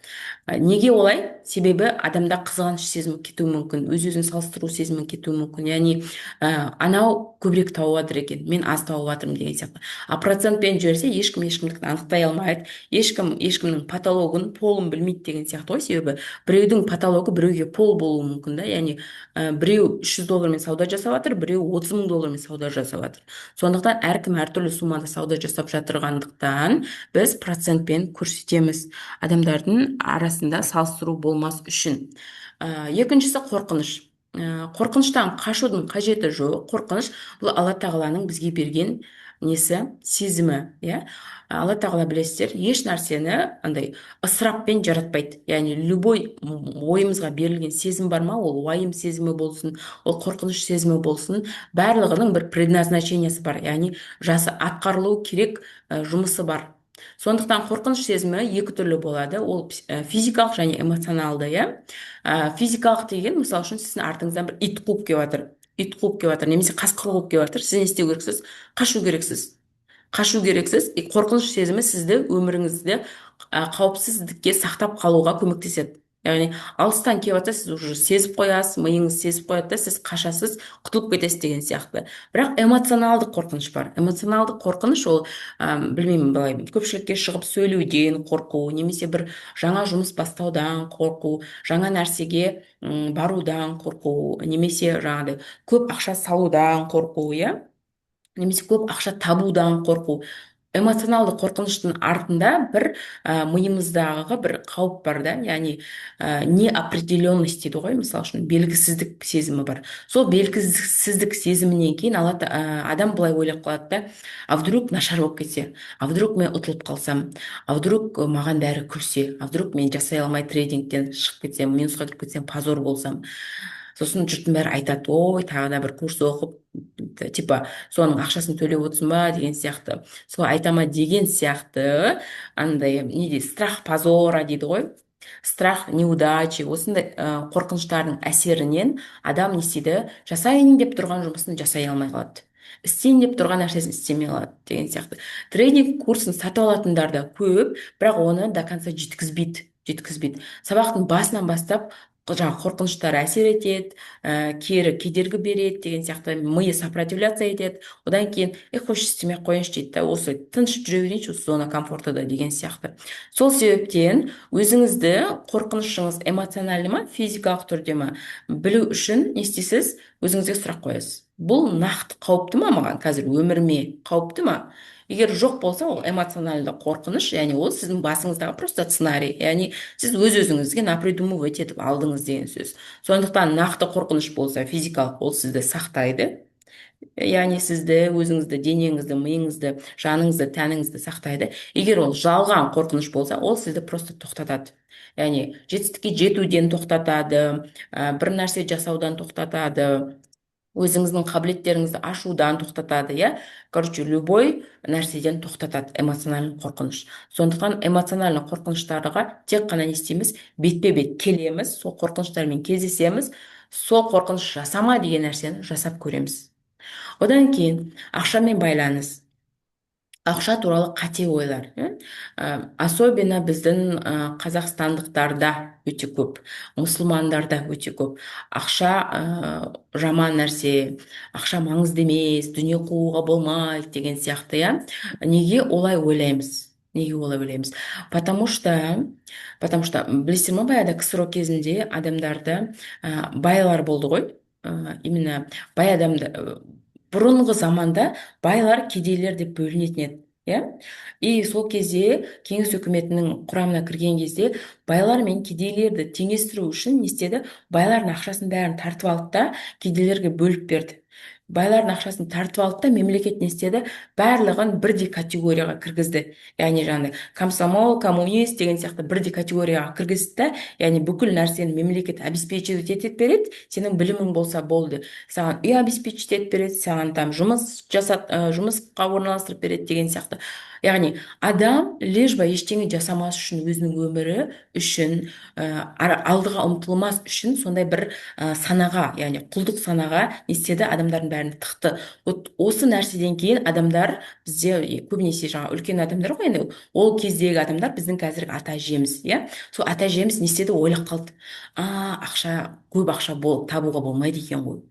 Неге олай? Себебі адамда қызғаныш сезімі кетуі мүмкін, өз өзін салыстыру сезімі кетуі мүмкін. Яғни анау көбірек тауып жатыр екен, мен аз тауып жатырмын деген сияқты. А процентпен жіберсе ешкім ешкімдікін анықтай алмайды, ешкім ешкімнің патологын, полын білмейді деген сияқты ғой. Себебі біреудің патологы біреуге пол болуы мүмкін да. Яғни біреу 300 доллармен сауда жасап жатыр, біреу 30 мың доллармен сауда жасап жатыр. Сондықтан әркім әртүрлі суммада сауда жасап жатырғандықтан біз процентпен көрсетеміз, адамдардың арасында салыстыру болмас үшін. Екіншісі қорқыныш. Қорқыныштан қашудың қажеті жоқ. Қорқыныш бұл Алла тағаланың бізге берген несі, сезімі, иә. Алла тағала, білесіздер, еш нәрсені андай ысыраппен жаратпайды. Яғни любой ойымызға берілген сезім бар ма, ол уайым сезімі болсын, ол қорқыныш сезімі болсын, барлығының бір предназначениесі бар, яғни жасы атқарылу керек жұмысы бар. Сондықтан қорқыныш сезімі екі түрлі болады. Ол физикалық және эмоционалды, иә. Физикалық деген, мысалы үшін, сіздің артыңыздан бір ит қуып келіп жатыр. Ит қуып келіп жатыр, немесе қасқыр қуып келіп жатыр. Сіз не істеу керексіз? Қашу керексіз. Қашу керексіз. Қорқыныш сезімі сізді өміріңізде қауіпсіздікке сақтап қалуға көмектеседі. Яғни алыстан келіп жатса, сіз уже сезіп қоясыз, миыңыз сезіп қояды да, сіз қашасыз, құтылып кетесіз деген сияқты. Бірақ эмоционалдық қорқыныш бар. Эмоционалдық қорқыныш ол білмеймін, былай көпшілікке шығып сөйлеуден қорқу, немесе бір жаңа жұмыс бастаудан қорқу, жаңа нәрсеге барудан қорқу, немесе жаңағыдай көп ақша салудан қорқу, иә, немесе көп ақша табудан қорқу. Эмоционалды қорқыныштың артында бір миымыздағы бір қауіп бар да, яғни неопределенность дейді ғой, мысалы үшін белгісіздік сезімі бар. Сол белгісіздік сезімінен кейін адам былай ойлап қалады да, а вдруг нашар болып кетсе, а вдруг мен ұтылып қалсам, а вдруг маған бәрі күлсе, а вдруг мен жасай алмай трейдингтен шығып кетсем, минусқа кіріп кетсем, позор болсам. Сосын жұрттың бәрі айтады, ой, тағы да бір курс оқып, типа, соның ақшасын төлеп отырсың ба деген сияқты. Сол айта ма деген сияқты, андай не дейді, страх позора дейді ғой, страх неудачи, осындай қорқыныштардың әсерінен адам не істейді, жасайын деп тұрған жұмысын жасай алмай қалады, істейін деп тұрған нәрсесін істемей қалады деген сияқты. Трейдинг курсын сатып алатындар да көп, бірақ оны до конца жеткізбейді. Сабақтың басынан бастап жаңағы қорқыныштар әсер етеді, кері кедергі береді деген сияқты, миы сопротивляться етеді. Одан кейін қойшы, істемей ақ қояйыншы дейді да, осы тыныш жүре берейінші осы зона комфортада деген сияқты. Сол себептен өзіңізді, қорқынышыңыз эмоциональный ма, физикалық түрде ма, білу үшін не істейсіз? Өзіңізге сұрақ қоясыз. Бұл нақты қауіпті ма маған, қазір өміріме қауіпті ма? Егер жоқ болса, ол эмоциональды қорқыныш, яғни ол сіздің басыңыздағы просто сценарий, яғни сіз өз-өзіңізге напридумывать етіп алдыңыз деген сөз. Сондықтан нақты қорқыныш болса, физикалық, ол сізді сақтайды, яғни сізді, өзіңізді, денеңізді, миыңызды, жаныңызды, тәніңізді сақтайды. Егер ол жалған қорқыныш болса, ол сізді просто тоқтатады. Яғни жетістікке жетуден тоқтатады, бір нәрсе жасаудан тоқтатады, өзіңіздің қабілеттеріңізді ашудан тоқтатады, иә. Короче, любой нәрседен тоқтатады эмоциональный қорқыныш. Сондықтан эмоциональный қорқыныштарға тек қана не істейміз? Бетпе-бет келеміз, сол қорқыныштармен кездесеміз, сол қорқыныш жасама деген нәрсені жасап көреміз. Одан кейін ақшамен байланыс, ақша туралы қате ойлар, особенно біздің қазақстандықтарда өте көп, мұсылмандарда өте көп. Ақша жаман нәрсе, ақша маңызды емес, дүние қууға болмайды деген сияқты, иә. Неге олай ойлаймыз? Неге олай ойлаймыз? Потому что білесіздер ма, баяғыда ксро кезінде адамдарды байлар болды ғой. Именно бай адамды бұрынғы заманда байлар кедейлер деп бөлінетін еді. Иә, и сол кезде кеңес үкіметінің құрамына кірген кезде байлар мен кедейлерді теңестіру үшін не істеді? Байлардың ақшасын бәрін тартып алды да кедейлерге бөліп берді. Байлардың ақшасын тартып алды да мемлекет не істеді? Барлығын бірдей категорияға кіргізді. Яғни жаңағыдай комсомол, коммунист деген сияқты бірдей категорияға кіргізді да, яғни бүкіл нәрсені мемлекет обеспечивать етіп береді. Сенің білімің болса болды. Саған үй обеспечить етіп береді, саған там жұмысқа орналастырып береді деген сияқты. Яғни адам лишь бы ештеңе жасамас үшін, өзінің өмірі үшін, алдыға ұмтылмас үшін сондай бір санаға, яғни құлдық санаға не істеді? Адамдардың бәрін тықты. Вот осы нәрседен кейін адамдар бізде көбінесе жаңа үлкен адамдар ғой, енді ол кездегі адамдар біздің қазіргі ата әжеміз, иә, сол ата әжеміз не істеді? Ойлап қалды, көп ақша табуға болмайды екен ғой,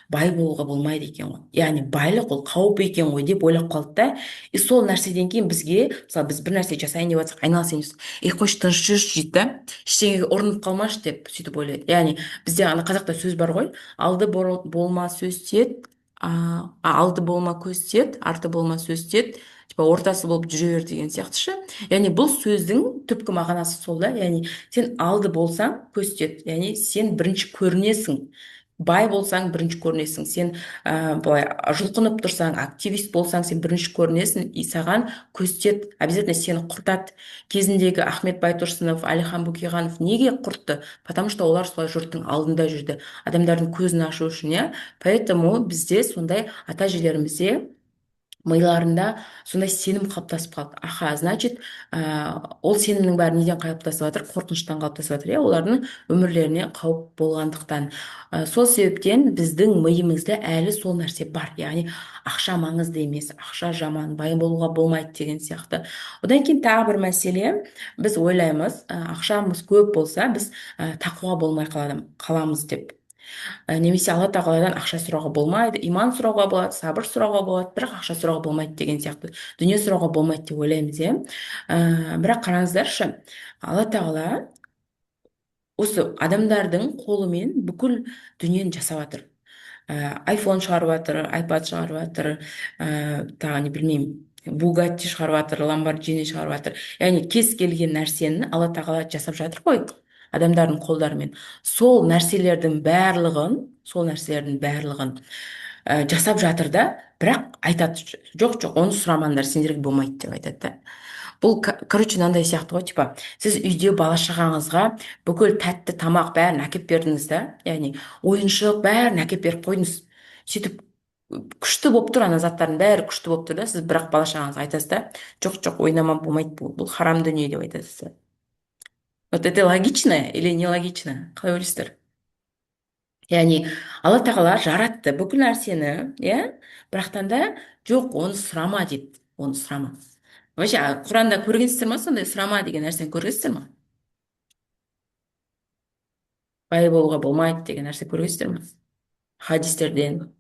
бай болуға болмайды екен ғой, яғни байлық ол қауіп екен ғой деп ойлап қалды да. И сол нәрседен кейін бізге, мысалы біз бір нәрсе жасайын деп жатсақ, айналысайын деп жатсақ, қойшы тыныш жүрші дейді да, ештеңеге ұрынып қалмашы деп сөйтіп ойлайды. Яғни бізде ана қазақта сөз бар ғой, болма сөз тиеді, алды болма көз тиеді, арты болма сөз тиеді, типа ортасы болып жүре бер деген сияқты ше. Яғни бұл сөздің түпкі мағынасы сол да. Яғни сен алды болсаң көз тиеді, яғни сен бірінші көрінесің. Бай болсаң бірінші көрінесің. Сен былай жұлқынып тұрсаң, активист болсаң, сен бірінші көрінесің, и саған көз тиеді, обязательно сені құртады. Кезіндегі Ахмет Байтұрсынов, Әлихан Бөкейханов неге құртты? Потому что олар солай жұрттың алдында жүрді, адамдардың көзін ашу үшін, иә. Поэтому бізде сондай ата әжелерімізде миларында сондай сенім қалыптасып қалды. Аха, значит, ол сенімнің бәрі неден қалыптасып жатыр? Қорқыныштан қалыптасып жатыр, иә, олардың өмірлеріне қауіп болғандықтан. Сол себептен біздің миымызда әлі сол нәрсе бар, яғни ақша маңызды емес, ақша жаман, бай болуға болмайды деген сияқты. Одан кейін тағы бір мәселе, біз ойлаймыз, ақшамыз көп болса біз тақуа болмай қаламыз деп. Немесе алла тағаладан ақша сұрауға болмайды, иман сұрауға болады, сабыр сұрауға болады, бірақ ақша сұрауға болмайды деген сияқты, дүние сұрауға болмайды деп ойлаймыз, иә. Бірақ қараңыздаршы, алла тағала осы адамдардың қолымен бүкіл дүниені жасап жатыр. Айфон шығарып жатыр, айпад шығарып жатыр, тағы не білмеймін, бугатти шығарып жатыр, ламборджини шығарып жатыр. Яғни кез келген нәрсені алла тағала жасап жатыр ғой адамдардың қолдарымен. Сол нәрселердің барлығын жасап жатыр да, бірақ айтады, жоқ жоқ, оны сұрамаңдар, сендерге болмайды деп айтады да. Бұл короче мынандай сияқты ғой, типа сіз үйде бала шағаңызға бүкіл тәтті тамақ бәрін әкеп бердіңіз да, яғни ойыншық бәрін әкеп беріп қойдыңыз. Сөйтіп күшті болып тұр, ана заттардың бәрі күшті болып тұр да, сіз бірақ бала шағаңызға айтасыз да, жоқ жоқ, ойнама, болмайды, бұл харам дүние деп айтасыз да. Вот это логично или нелогично? Қалай ойлайсыздар? Яғни алла тағала жаратты бүкіл нәрсені, иә, бірақтан да жоқ, оны сұрама дейді, оны сұрама. Вообще Құранда көргенсіздер ма, сондай сұрама деген нәрсені көргенсіздер ма? Бай болуға болмайды деген нәрсе көргенсіздер ма? Хадистерден.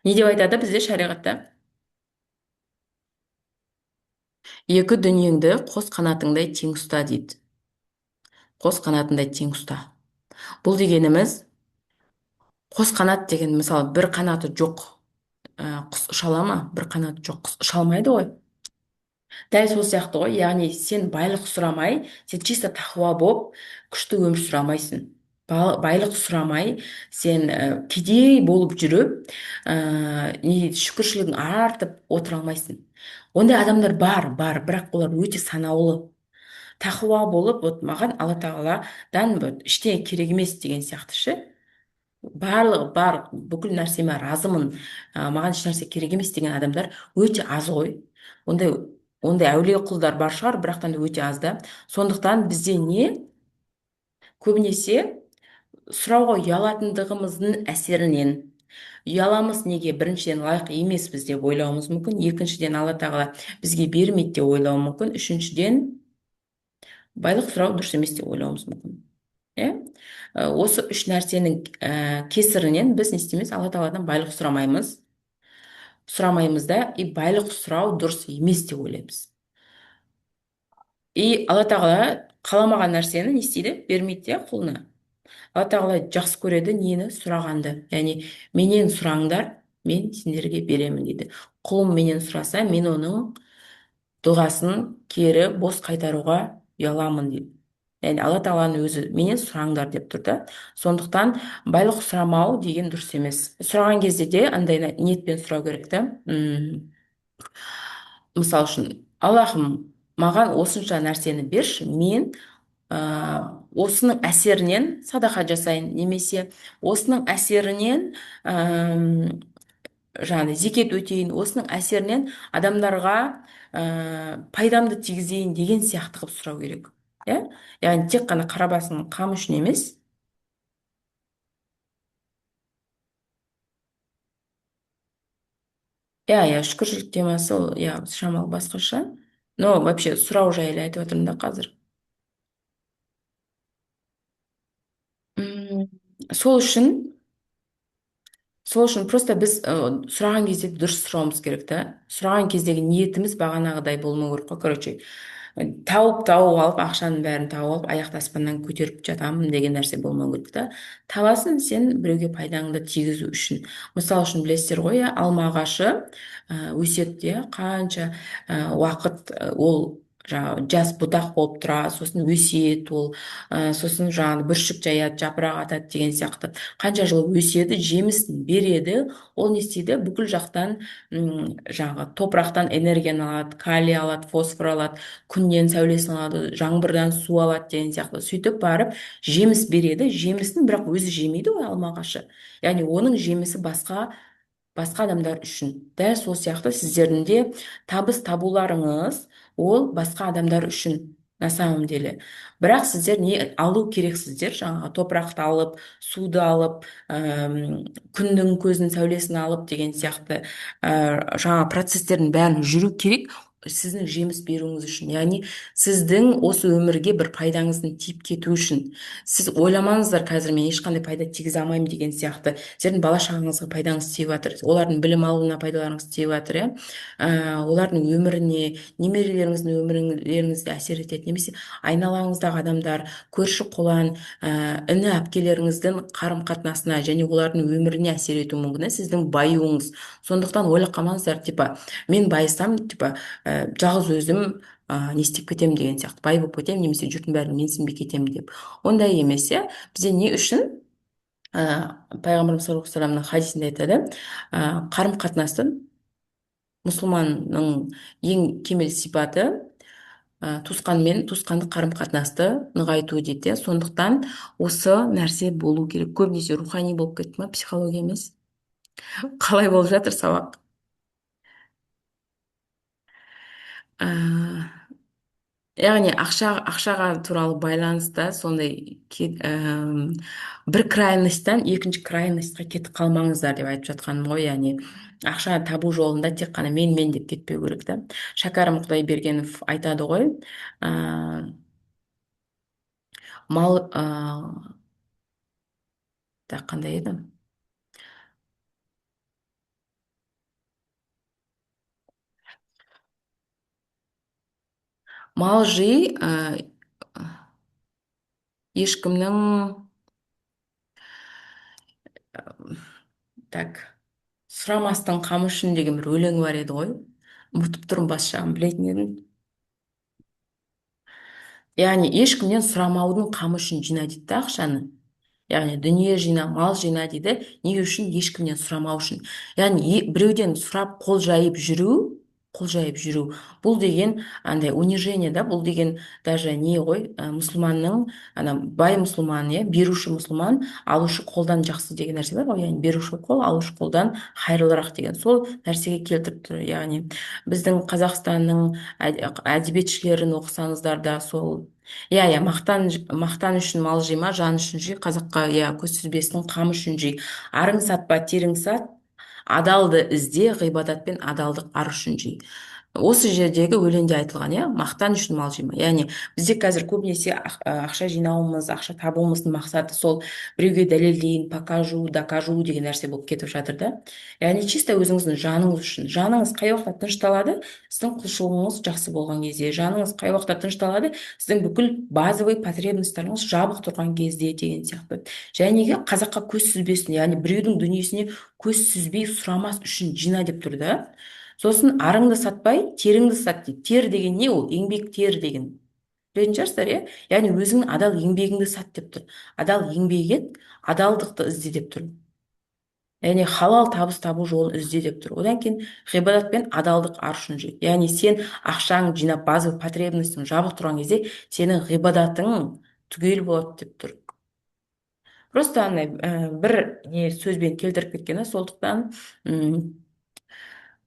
Не деп айтады бізде шариғатта? Екі дүниеңді қос қанатыңдай тең ұста дейді. Қос қанатыңдай тең ұста. Бұл дегеніміз, қос қанат деген, мысалы, бір қанаты жоқ құс ұша ала ма? Бір қанаты жоқ құс ұша алмайды ғой. Дәл сол сияқты ғой, яғни сен байлық сұрамай, сен чисто тақуа болып күшті өмір сұрамайсың. Байлық сұрамай, сен кедей болып жүріп, шүкіршілігің артып отыра алмайсың. Ондай адамдар бар, бірақ олар өте санаулы. Тақуа болып, вот маған алла тағаладан ештеңе керек емес деген сияқты ше. Барлығы бар, бүкіл нәрсеме разымын, маған еш нәрсе керек емес деген адамдар өте аз ғой. Ондай ондай әулие құлдар бар шығар, бірақтан да өте аз да. Сондықтан бізде не көбінесе сұрауға ұялатындығымыздың әсерінен, ұяламыз неге? Біріншіден лайық емеспіз деп ойлауымыз мүмкін, екіншіден алла тағала бізге бермейді деп ойлауы мүмкін, үшіншіден байлық сұрау дұрыс емес деп ойлауымыз мүмкін, иә. Осы үш нәрсенің кесірінен біз не істейміз? Алла тағаладан байлық сұрамаймыз. сұрамаймыз да, и байлық сұрау дұрыс емес деп ойлаймыз. И алла тағала қаламаған нәрсені не істейді? Бермейді, иә, құлына. алла тағала жақсы көреді нені? Сұрағанды. Яғни менен сұраңдар, мен сендерге беремін дейді. Құлым менен сұраса, мен оның дұғасын кері бос қайтаруға ұяламын дейді. Яғни алла тағаланың өзі менен сұраңдар деп тұр да. Сондықтан байлық сұрамау деген дұрыс емес. Сұраған кезде де андай ниетпен сұрау керек та. Мысал үшін, Аллахым, маған осынша нәрсені берші, мен осының әсерінен садақа жасайын, немесе осының әсерінен жаңағыдай зекет өтейін, осының әсерінен адамдарға пайдамды тигізейін деген сияқты қылып сұрау керек. Иә, яғни тек қана қара басының қамы үшін емес. Иә, шүкіршілік темасы ол, иә, шамалы басқаша. Но вообще сұрау жайлы айтып жатырмын да қазір. М, сол үшін просто біз сұраған кезде дұрыс сұрауымыз керек та. Сұраған кездегі ниетіміз бағанағыдай болмау керек қой, короче. Тауып алып, ақшаның бәрін тауып алып, аяқты аспаннан көтеріп жатамын деген нәрсе болмау керек та. Табасың сен біреуге пайдаңды тигізу үшін. Мысал үшін білесіздер ғой, иә, алма ағашы өседі, иә, қанша уақыт ол жаңағы жас бұтақ болып тұрады, сосын өсиет ол, сосын жаңағы бүршік жаяды, жапырақ атады деген сияқты қанша жыл өседі, жемісін береді. Ол не істейді? Бүкіл жақтан жаңағы топырақтан энергияны алады, калий алады, фосфор алады, күннен сәулесін алады, жаңбырдан су алады деген сияқты. Сөйтіп барып жеміс береді. Жемісін бірақ өзі жемейді ғой алма ағашы. Яғни оның жемісі басқа адамдар үшін. Дәл сол сияқты сіздердің де табыс табуларыңыз ол басқа адамдар үшін на самом деле. Бірақ сіздер не алу керексіздер? Жаңағы топырақты алып, суды алып, күннің көзінің сәулесін алып деген сияқты жаңа процестердің бәрін жүру керек сіздің жеміс беруіңіз үшін. Яғни сіздің осы өмірге бір пайдаңыздың тиіп кету үшін. Сіз ойламаңыздар, қазір мен ешқандай пайда тигізе алмаймын деген сияқты. Сіздің бала шағаңызға пайдаңыз тиіп жатыр, олардың білім алуына пайдаларыңыз тиіп жатыр, иә. Олардың өміріне, немерелеріңіздің өмірлеріңізге әсер етеді, немесе айналаңыздағы адамдар, көрші қолаң, іні әпкелеріңіздің қарым қатынасына және олардың өміріне әсер етуі мүмкін, сіздің баюыңыз. Сондықтан ойлап қалмаңыздар, типа мен байысам, типа жалғыз өзім не істеп кетемін деген сияқты, бай болып кетемін, немесе жұрттың бәрін менсінбей кетемін деп. Ондай емес, иә. Бізде не үшін пайғамбарымыз саллаллаху алейхи вассаламның хадисінде айтады, қарым қатынасты мұсылманның ең кемел сипаты туысқанмен туысқандық қарым қатынасты нығайту дейді. Сондықтан осы нәрсе болу керек. Көбінесе рухани болып кетті ма, психология емес. Қалай болып жатыр сабақ? Яғни ақшаға туралы байланыста сондай бір крайностьтан екінші крайностьқа кетіп қалмаңыздар деп айтып жатқаным ғой. Яғни ақша табу жолында тек қана мен деп кетпеу керек та. Шәкәрім Құдайбергенов айтады ғой, мал қандай еді? Мал жи, ешкімнің так сұрамастың қамы үшін деген бір өлеңі бар еді ғой. Ұмытып тұрмын, бас жағын білетін едім. Яғни ешкімнен сұрамаудың қамы үшін жина дейді да ақшаны. Яғни дүние жина, мал жина дейді. Не үшін? Ешкімнен сұрамау үшін. Яғни біреуден сұрап қол жайып жүру. Бұл деген андай унижение да, бұл деген даже не ғой, мұсылманның ана бай мұсылман, иә, беруші мұсылман, алушы қолдан жақсы деген нәрсе бар ғой. Яғни беруші қол, алушы қолдан хайырлырақ деген. Сол нәрсеге келтіріп тұр. Яғни біздің Қазақстанның әдебиетшілерін оқысаңыздар да сол. Иә, мақтан үшін мал жима, жан үшін жи, қазаққа, иә, көз сүзбесін қам үшін жи. Арың сатпа, терің сат, адалды ізде, ғибадат пен адалдық ар үшін жи. осы жердегі өлеңде айтылған, иә, мақтан үшін мал жима, яғни бізде қазір көбінесе ақша жинауымыз, ақша табуымыздың мақсаты сол біреуге дәлелдейін, покажу, докажу деген нәрсе болып кетіп жатыр да. Яғни чисто өзіңіздің жаныңыз үшін. Жаныңыз қай уақытта тынышталады? Сіздің құлшылығыңыз жақсы болған кезде. Жаныңыз қай уақытта тынышталады? Сіздің бүкіл базовый потребностьтарыңыз жабық тұрған кезде деген сияқты. Және де қазаққа көз сүзбесін, яғни біреудің дүниесіне көз сүзбей сұрамас үшін жина деп тұр да. Сосын арыңды сатпай, теріңді сат дейді. Тер деген не ол? Еңбек тер деген. Білетін шығарсыздар, иә? Яғни өзіңнің адал еңбегіңді сат деп тұр. Адал еңбек ет, адалдықты ізде деп тұр. Яғни халал табыс табу жолын ізде деп тұр. Одан кейін ғибадат пен адалдық ар үшін жүр. Яғни сен ақшаң жинап базовый потребностьң жабық тұрған кезде сенің ғибадатың түгел болады деп тұр. Просто андай бір не сөзбен келтіріп кеткен, сондықтан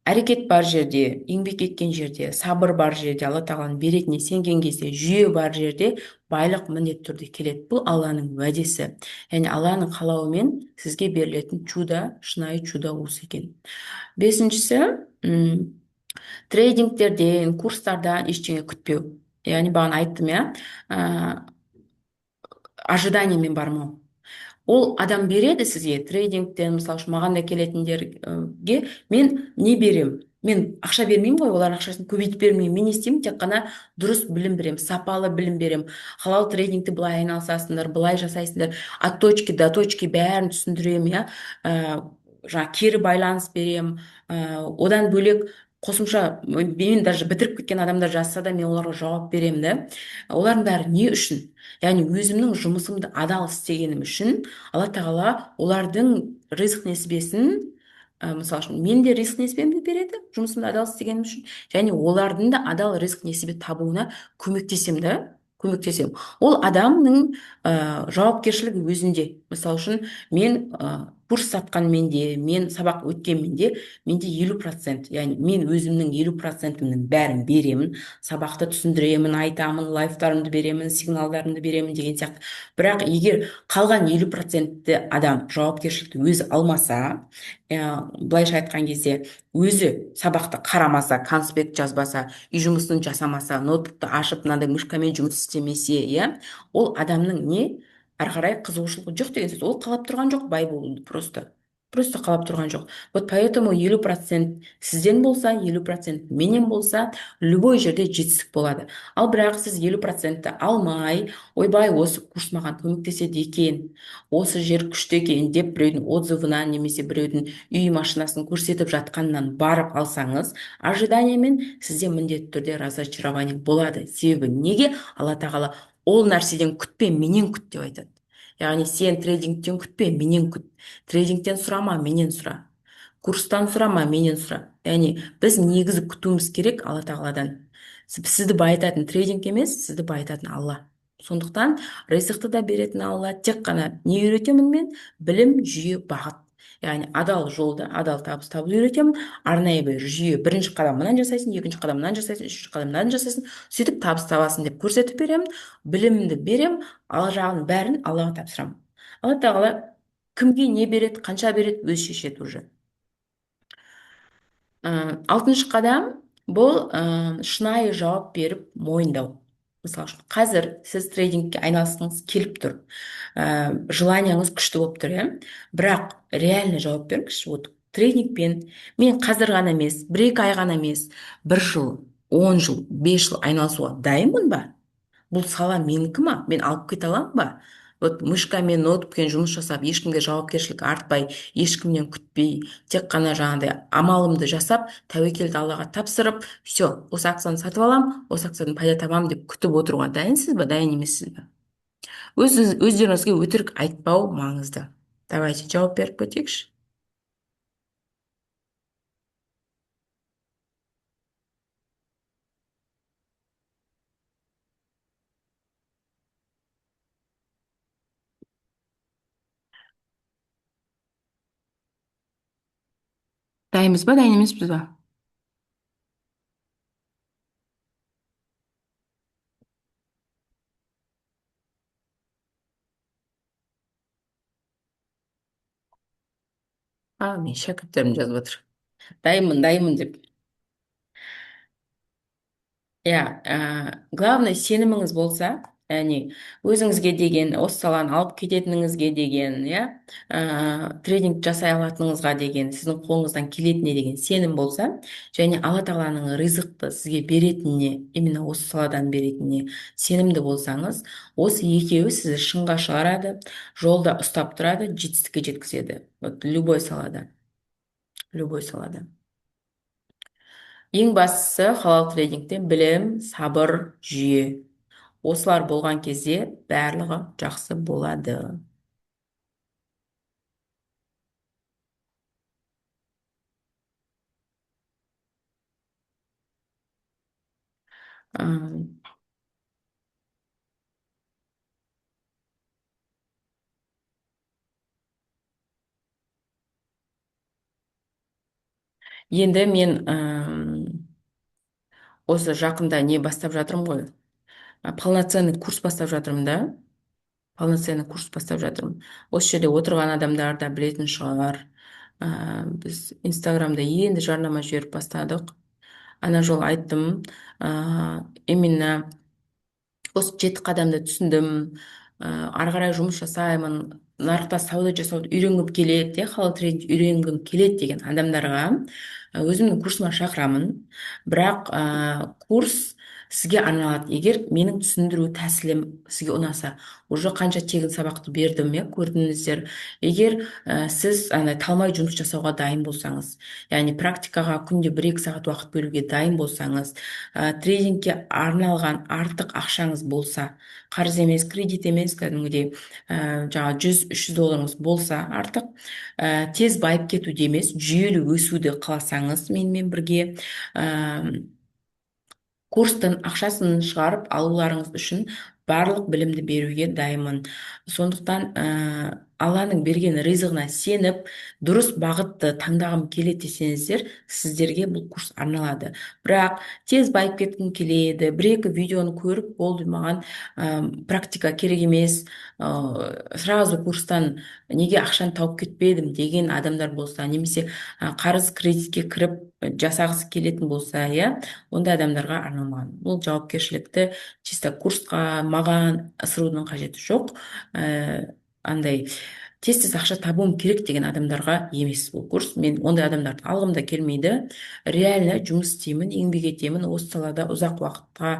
әрекет бар жерде, еңбек еткен жерде, сабыр бар жерде, алла тағаланың беретініне сенген кезде, жүйе бар жерде байлық міндетті түрде келеді. Бұл алланың уәдесі. Яғни алланың қалауымен сізге берілетін чудо, шынайы чудо осы екен. Бесіншісі, трейдингтерден, курстардан ештеңе күтпеу. Яғни бағана айттым, иә, ожиданиемен бармау. Ол адам береді сізге трейдингтен, мысалы үшін маған да келетіндерге мен не берем? Мен ақша бермеймін ғой, олардың ақшасын көбейтіп бермеймін. Мен не істеймін? Тек қана дұрыс білім беремін, сапалы білім беремін. Халал трейдингті былай айналысасыңдар, былай жасайсыңдар, от точки до точки бәрін түсіндіремін, иә. Жаңа кері байланыс беремін. Одан бөлек қосымша мен даже бітіріп кеткен адамдар жазса да мен оларға жауап беремін да. Олардың бәрі не үшін? Яғни өзімнің жұмысымды адал істегенім үшін алла тағала олардың ризық несібесін, мысалы үшін мен де ризық несібемді береді жұмысымды адал істегенім үшін, және олардың да адал ризық несібе табуына көмектесемін да, көмектесемін. Ол адамның жауапкершілігі өзінде. Мысалы үшін мен курс сатқан менде, мен сабақ өткен менде 50%, яғни мен өзімнің 50%-імнің бәрін беремін, сабақты түсіндіремін, айтамын, лайфтарымды беремін, сигналдарымды беремін деген сияқты. Бірақ егер қалған 50%-ті адам жауапкершілікті өзі алмаса, былайша айтқан кезде өзі сабақты қарамаса, конспект жазбаса, үй жұмысын жасамаса, ноутбукты ашып мынандай мышкамен жұмыс істемесе, иә, ол адамның не ары қарай қызығушылығы жоқ деген сөз. Ол қалап тұрған жоқ бай болуды, просто қалап тұрған жоқ. Вот поэтому 50% сізден болса, 50% менен болса, любой жерде жетістік болады. Ал бірақ сіз 50%-ті алмай, ойбай, осы курс маған көмектеседі екен, осы жер күшті екен деп біреудің отзывынан немесе біреудің үй машинасын көрсетіп жатқаннан барып алсаңыз, ожиданиемен сізде міндетті түрде разочарование болады. Себебі неге? Алла тағала ол нәрседен күтпе, менен күт деп айтады. Яғни сен трейдингтен күтпе, менен күт. Трейдингтен сұрама, менен сұра. Курстан сұрама, менен сұра. Яғни біз негізі күтуіміз керек Алла тағаладан. Сізді байытатын трейдинг емес, сізді байытатын Алла. Сондықтан ризықты да беретін Алла. Тек қана не үйретемін мен? Білім, жүйе, бағыт. Яғни адал жолда адал табыс табуды үйретемін. Арнайы бір жүйе, бірінші қадам мынаны жасайсың, екінші қадам мынаны жасайсың, үшінші қадам мынаны жасайсың, сөйтіп табыс табасың деп көрсетіп беремін. Білімімді беремін, ал жағын бәрін Аллаға тапсырамын. Алла тағала кімге не береді, қанша береді, өзі шешеді уже. Алтыншы қадам бұл шынайы жауап беріп мойындау. Мысалы үшін қазір сіз трейдингке айналысқыңыз келіп тұр, желанияңыз күшті болып тұр, иә, бірақ реально жауап беріңізші. Вот трейдингпен мен қазір ғана емес, бір екі ай ғана емес, 1 жыл, 10 жыл, 5 жыл айналысуға дайынмын ба? Бұл сала менікі ма? Мен алып кете аламын ба? Вот мышкамен, ноутбукпен жұмыс жасап, ешкімге жауапкершілік артпай, ешкімнен күтпей, тек қана жаңағыдай амалымды жасап, тәуекелді Аллаға тапсырып, все, осы акцияны сатып аламын, осы акциядан пайда табамын деп күтіп отыруға дайынсыз ба, дайын емессіз ба? Өздеріңізге өтірік айтпау маңызды. Давайте жауап беріп кетейікші. Дайынбыз ба, дайын емеспіз ба? Мен шәкірттерім жазып отыр. Дайынмын, дайынмын деп. иә, главный сеніміңіз болса, яғни өзіңізге деген, осы саланы алып кететініңізге деген, иә, трейдинг жасай алатыныңызға деген, сіздің қолыңыздан келетініне деген сенім болса, және алла тағаланың ризықты сізге беретініне, именно осы саладан беретініне сенімді болсаңыз, осы екеуі сізді шыңға шығарады, жолда ұстап тұрады, жетістікке жеткізеді. Вот любой салада, любой салада. Ең бастысы халал трейдингте білім, сабыр, жүйе. Осылар болған кезде барлығы жақсы болады. Ам, Енді мен осы жақында не бастап жатырмын ғой. Полноценный курс бастап жатырмын да. Полноценный курс бастап жатырмын. Осы жерде отырған адамдар да білетін шығар. Біз Инстаграмда енді жарнама жіберіп бастадық. Ана жолы айттым. Именно осы 7 қадамды түсіндім. Ары қарай жұмыс жасаймын, нарықта сауда жасауды үйренгім келеді, халал трейдинг үйренгім келеді деген адамдарға өзімнің курсыма шақырамын. Бірақ курс сізге арналады. Егер менің түсіндіру тәсілім сізге ұнаса, уже қанша тегін сабақты бердім, иә, көрдіңіздер. Егер сіз андай талмай жұмыс жасауға дайын болсаңыз, яғни практикаға күнде 1-2 сағат уақыт бөлуге дайын болсаңыз, трейдингке арналған артық ақшаңыз болса, қарыз емес, кредит емес, кәдімгідей жаңағы 100-300 долларыңыз болса артық, тез байып кетуде емес, жүйелі өсуді қаласаңыз менімен бірге, курстың ақшасын шығарып алуларыңыз үшін барлық білімді беруге дайынмын. Сондықтан Алланың берген ризығына сеніп, дұрыс бағытты таңдағым келеді десеңіздер, сіздерге бұл курс арналады. Бірақ тез байып кеткім келеді, 1-2 видеоны көріп болды, маған практика керек емес, сразу курстан неге ақшаны тауып кетпедім деген адамдар болса, немесе қарыз кредитке кіріп жасағысы келетін болса, иә, ондай адамдарға арналмаған. Бұл жауапкершілікті чисто курсқа маған ысырудың қажеті жоқ. Андай тез тез ақша табуым керек деген адамдарға емес бұл курс. Мен ондай адамдарды алғым да келмейді. Реально жұмыс істеймін, еңбек етемін, осы салада ұзақ уақытқа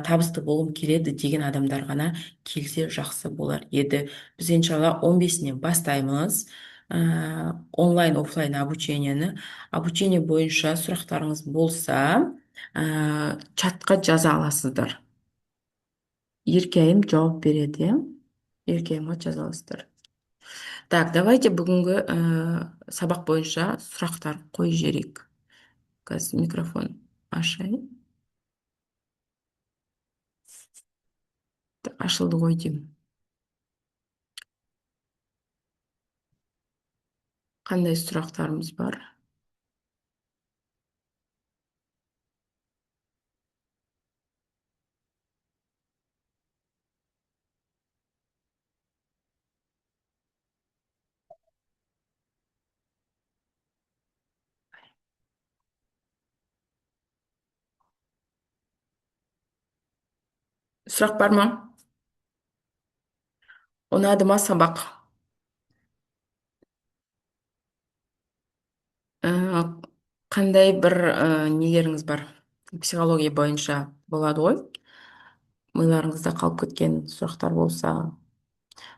табысты болғым келеді деген адамдар ғана келсе жақсы болар еді. Біз иншалла 15-нен бастаймыз онлайн офлайн обучениені. Обучение бойынша сұрақтарыңыз болса, чатқа жаза аласыздар. Еркайым жауап береді, иә? Еркайымға жаза аласыздар. Так, давайте бүгінгі сабақ бойынша сұрақтар қой жерек. Қазір микрофон ашайын. Ашылды ғой деймін. Қандай сұрақтарымыз бар? Сұрақ бар ма? Ұнады ма сабақ? Ә, Қандай бір нелеріңіз бар? Психология бойынша болады ғой. Миларыңызда қалып кеткен сұрақтар болса,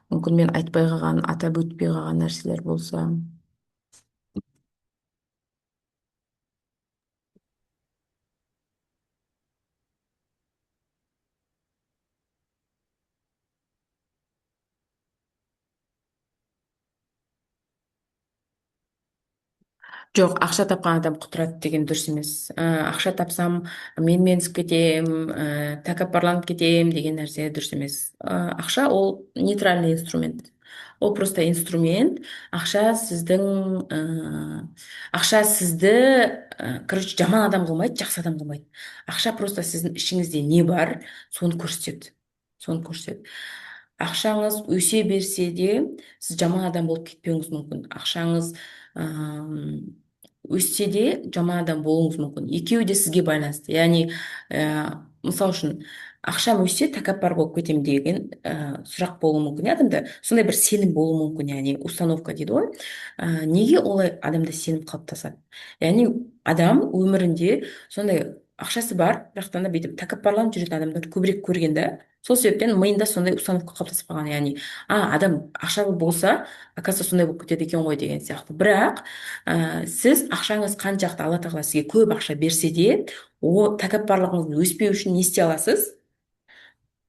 мүмкін мен айтпай қалған, атап өтпей қалған нәрселер болса. Жоқ, ақша тапқан адам құтырады деген дұрыс емес. Ақша тапсам, мен менсіп кетем, тәкаппарланып кетем деген нәрсе дұрыс емес. Ақша ол нейтральный инструмент. Ол просто инструмент. Ақша сізді, короче, жаман адам қылмайды, жақсы адам қылмайды. Ақша просто сіздің ішіңізде не бар, соны көрсетеді. Соны көрсетеді. Ақшаңыз өсе берсе де, сіз жаман адам болып кетпеуіңіз мүмкін. Ақшаңыз өссе де жаман адам болуыңыз мүмкін. Екеуі де сізге байланысты. Яғни мысалы үшін ақшам өссе тәкаппар болып кетемін деген сұрақ болуы мүмкін. Адамда сондай бір сенім болуы мүмкін, яғни установка дейді ғой. Неге олай адамда сенім қалыптасады? Яғни адам өмірінде сондай ақшасы бар, бірақтан да бүйтіп тәкаппарланып жүретін адамдарды көбірек көрген да. Сол себептен миында сондай установка қалыптасып қалған. Яғни адам ақшалы болса, оказывается сондай болып кетеді екен ғой деген сияқты. Бірақ сіз ақшаңыз қаншақты алла тағала сізге көп ақша берсе де, о тәкаппарлығыңыз өспеу үшін не істей аласыз?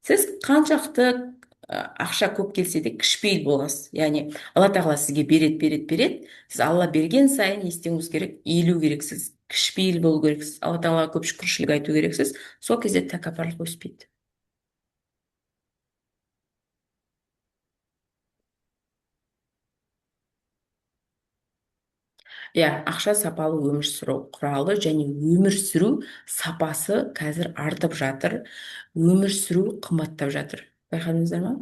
Сіз қаншақты ақша көп келсе де кішіпейіл боласыз. Яғни алла тағала сізге береді, береді, береді. Сіз алла берген сайын не істеуіңіз керек? Иілу керексіз, кішіпейіл болу керексіз, алла тағалаға көп шүкіршілік айту керексіз. Сол кезде тәкаппарлық өспейді. Иә, ақша сапалы өмір сүру құралы, және өмір сүру сапасы қазір артып жатыр. Өмір сүру қымбаттап жатыр. Байқадыңыздар ма?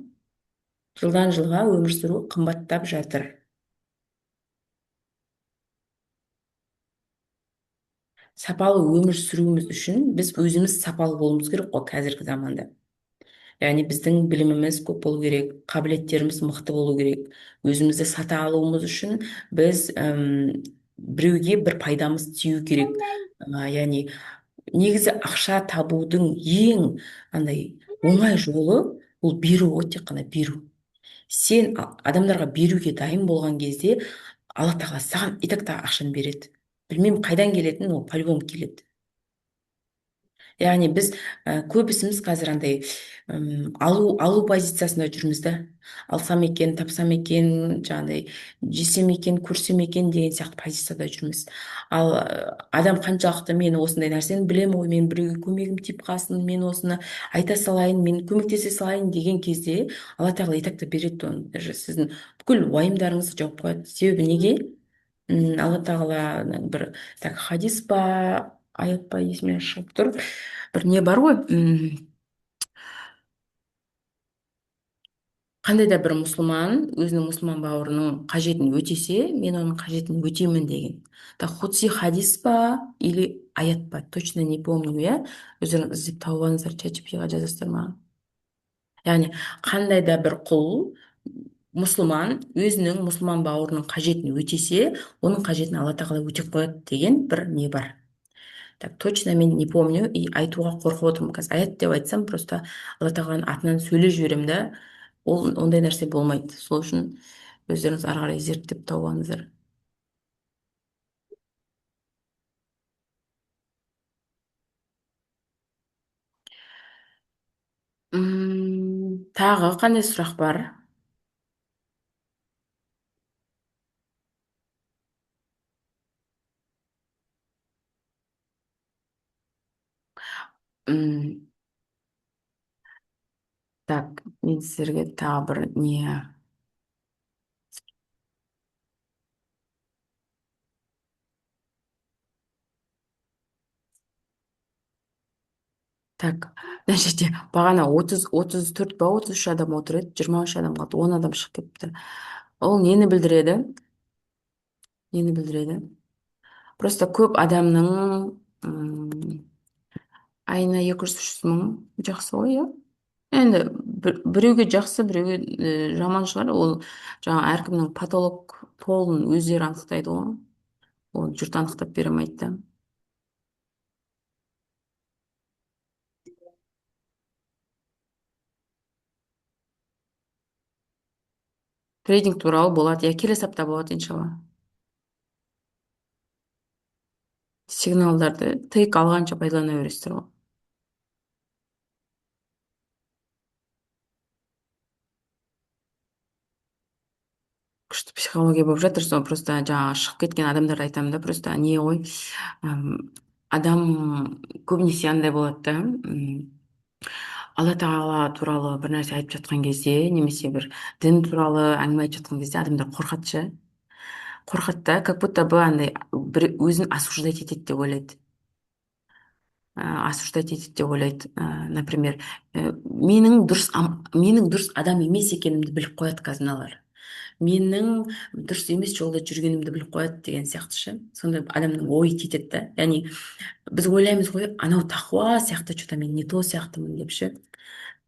Жылдан жылға өмір сүру қымбаттап жатыр. Сапалы өмір сүруіміз үшін біз өзіміз сапалы болуымыз керек қой қазіргі заманда. Яғни біздің біліміміз көп болу керек, қабілеттеріміз мықты болу керек. Өзімізді сата алуымыз үшін біз біреуге бір пайдамыз тию керек. Яғни негізі ақша табудың ең андай оңай жолы ол беру ғой, тек қана беру. Сен адамдарға беруге дайын болған кезде алла тағала саған и так та ақшаны береді. Білмеймін қайдан келетінін, ол по-любому келеді. Яғни біз көбісіміз қазір андай алу позициясында жүрміз да. Алсам екен, тапсам екен, жаңағыдай жесем екен, көрсем екен деген сияқты позицияда жүрміз. Ал адам қаншалықты мен осындай нәрсені білемін ғой, мен біреуге көмегім тиіп қалсын, мен осыны айта салайын, мен көмектесе салайын деген кезде алла тағала и так та береді оны. Даже сіздің бүкіл уайымдарыңызды жауып қояды. Себебі неге? Алла тағаланың бір так хадис па аят па есімнен шығып тұр, бір не бар ғой, қандай да бір мұсылман өзінің мұсылман бауырының қажетін өтесе, мен оның қажетін өтеймін деген. Так худси хадис па или аят па, точно не помню, иә, өздеріңіз іздеп тауып алыңыздар, чат GPT-ға жазасыздар маған. Яғни қандай да бір құл, мұсылман өзінің мұсылман бауырының қажетін өтесе, оның қажетін алла тағала өтеп қояды деген бір не бар. Так точно мен не помню и айтуға қорқып отырмын. Қазір аят деп айтсам, просто алла тағаланың атынан сөйлеп жіберемін да, ол ондай нәрсе болмайды. Сол үшін өздеріңіз ары қарай зерттеп тауып алыңыздар. Тағы қандай сұрақ бар? М, Так, мен сіздерге тағы бір не. Так, мына жерде бағана 34 па 33 адам отыр еді, 23 адам қалды, 10 адам шығып кетіпті. Ол нені білдіреді? Нені білдіреді? Просто көп адамның айына 200-300 мың жақсы ғой, иә. Енді біреуге жақсы, біреуге жаман шығар. Ол жаңа әркімнің потолок полын өздері анықтайды ғой. Оны жұрт анықтап бере алмайды да. Трейдинг туралы болады, иә, келесі апта болады иншалла. Сигналдарды тыйық алғанша пайдалана бересіздер ғой. Күшті психология болып жатыр, сол просто жаңағы шығып кеткен адамдарды айтамын да, просто не ғой, адам көбінесе андай болады да, алла тағала туралы бір нәрсе айтып жатқан кезде, немесе бір дін туралы әңгіме айтып жатқан кезде адамдар қорқады ше. Қорқады да, как будто бы андай бір өзін осуждать етеді деп ойлайды. Осуждать етеді деп ойлайды. Например, менің дұрыс адам емес екенімді біліп қояды қазір мыналар. менің дұрыс емес жолда жүргенімді біліп қояды деген сияқты ше. Сонда адамның ойы кетеді да. Яғни біз ойлаймыз ғой, анау тақуа сияқты, что-то мен не то сияқтымын деп ше.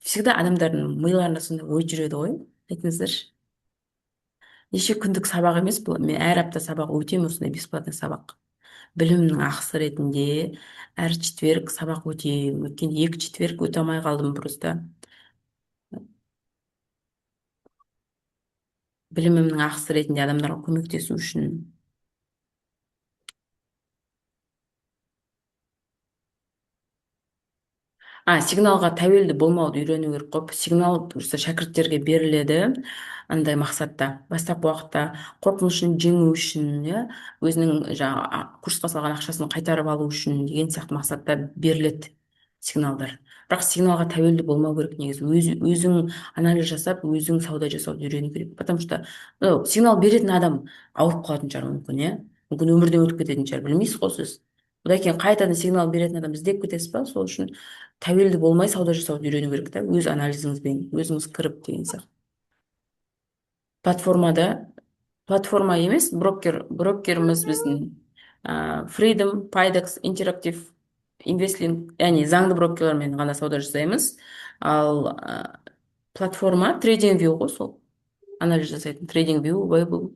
Всегда адамдардың миларында сондай ой жүреді ғой. Айтыңыздаршы. Неше күндік сабақ емес бұл. Мен әр апта сабақ өтемін, осындай бесплатный сабақ. Білімнің ақысы ретінде әр четверг сабақ өтемін. Өткенде екі четверг өте алмай қалдым просто. Білімімнің ақысы ретінде адамдарға көмектесу үшін. Сигналға тәуелді болмауды үйрену керек қой. Сигнал просто шәкірттерге беріледі андай мақсатта. Бастапқы уақытта қорқынышын жеңу үшін, иә, өзінің жаңағы курсқа салған ақшасын қайтарып алу үшін деген сияқты мақсатта беріледі сигналдар. Бірақ сигналға тәуелді болмау керек негізі. Өзің анализ жасап, өзің сауда жасауды үйрену керек. Потому что сигнал беретін адам ауырып қалатын шығар мүмкін, иә. Мүмкін өмірден өтіп кететін шығар, білмейсіз ғой сіз. Одан кейін қайтадан сигнал беретін адам іздеп кетесіз ба? Сол үшін тәуелді болмай сауда жасауды үйрену керек та, өз анализіңізбен өзіңіз кіріп деген сияқты. Платформада, платформа емес, брокеріміз біздің Freedom, Пайдекс, Interactive Investing, яғни заңды брокерлермен ғана сауда жасаймыз. Ал платформа трейдинг вью ғой, сол анализ жасайтын трейдинг вью, Weibo.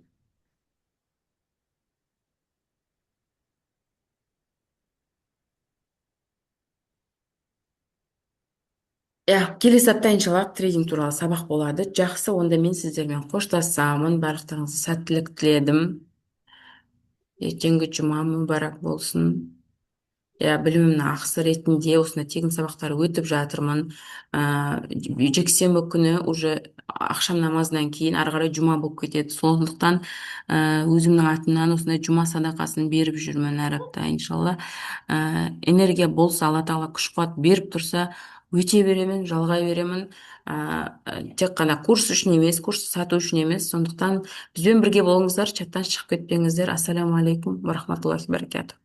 Иә, келесі апта иншалла трейдинг туралы сабақ болады. Жақсы, онда мен сіздермен қоштасамын. Барлықтарыңызға сәттілік тіледім. Ертеңгі жұма мүбәрак болсын. Білімімнің ақысы ретінде осындай тегін сабақтар өтіп жатырмын. Жексенбі күні уже ақшам намазынан кейін ары қарай жұма болып кетеді. Сондықтан өзімнің атымнан осындай жұма садақасын беріп жүрмін әр апта иншалла. Энергия болса, алла тағала күш қуат беріп тұрса, өте беремін, жалғай беремін. Тек қана курс үшін емес, курс сату үшін емес. Сондықтан бізбен бірге болыңыздар, чаттан шығып кетпеңіздер. Ассаламу алейкум ва рахматуллахи баракату.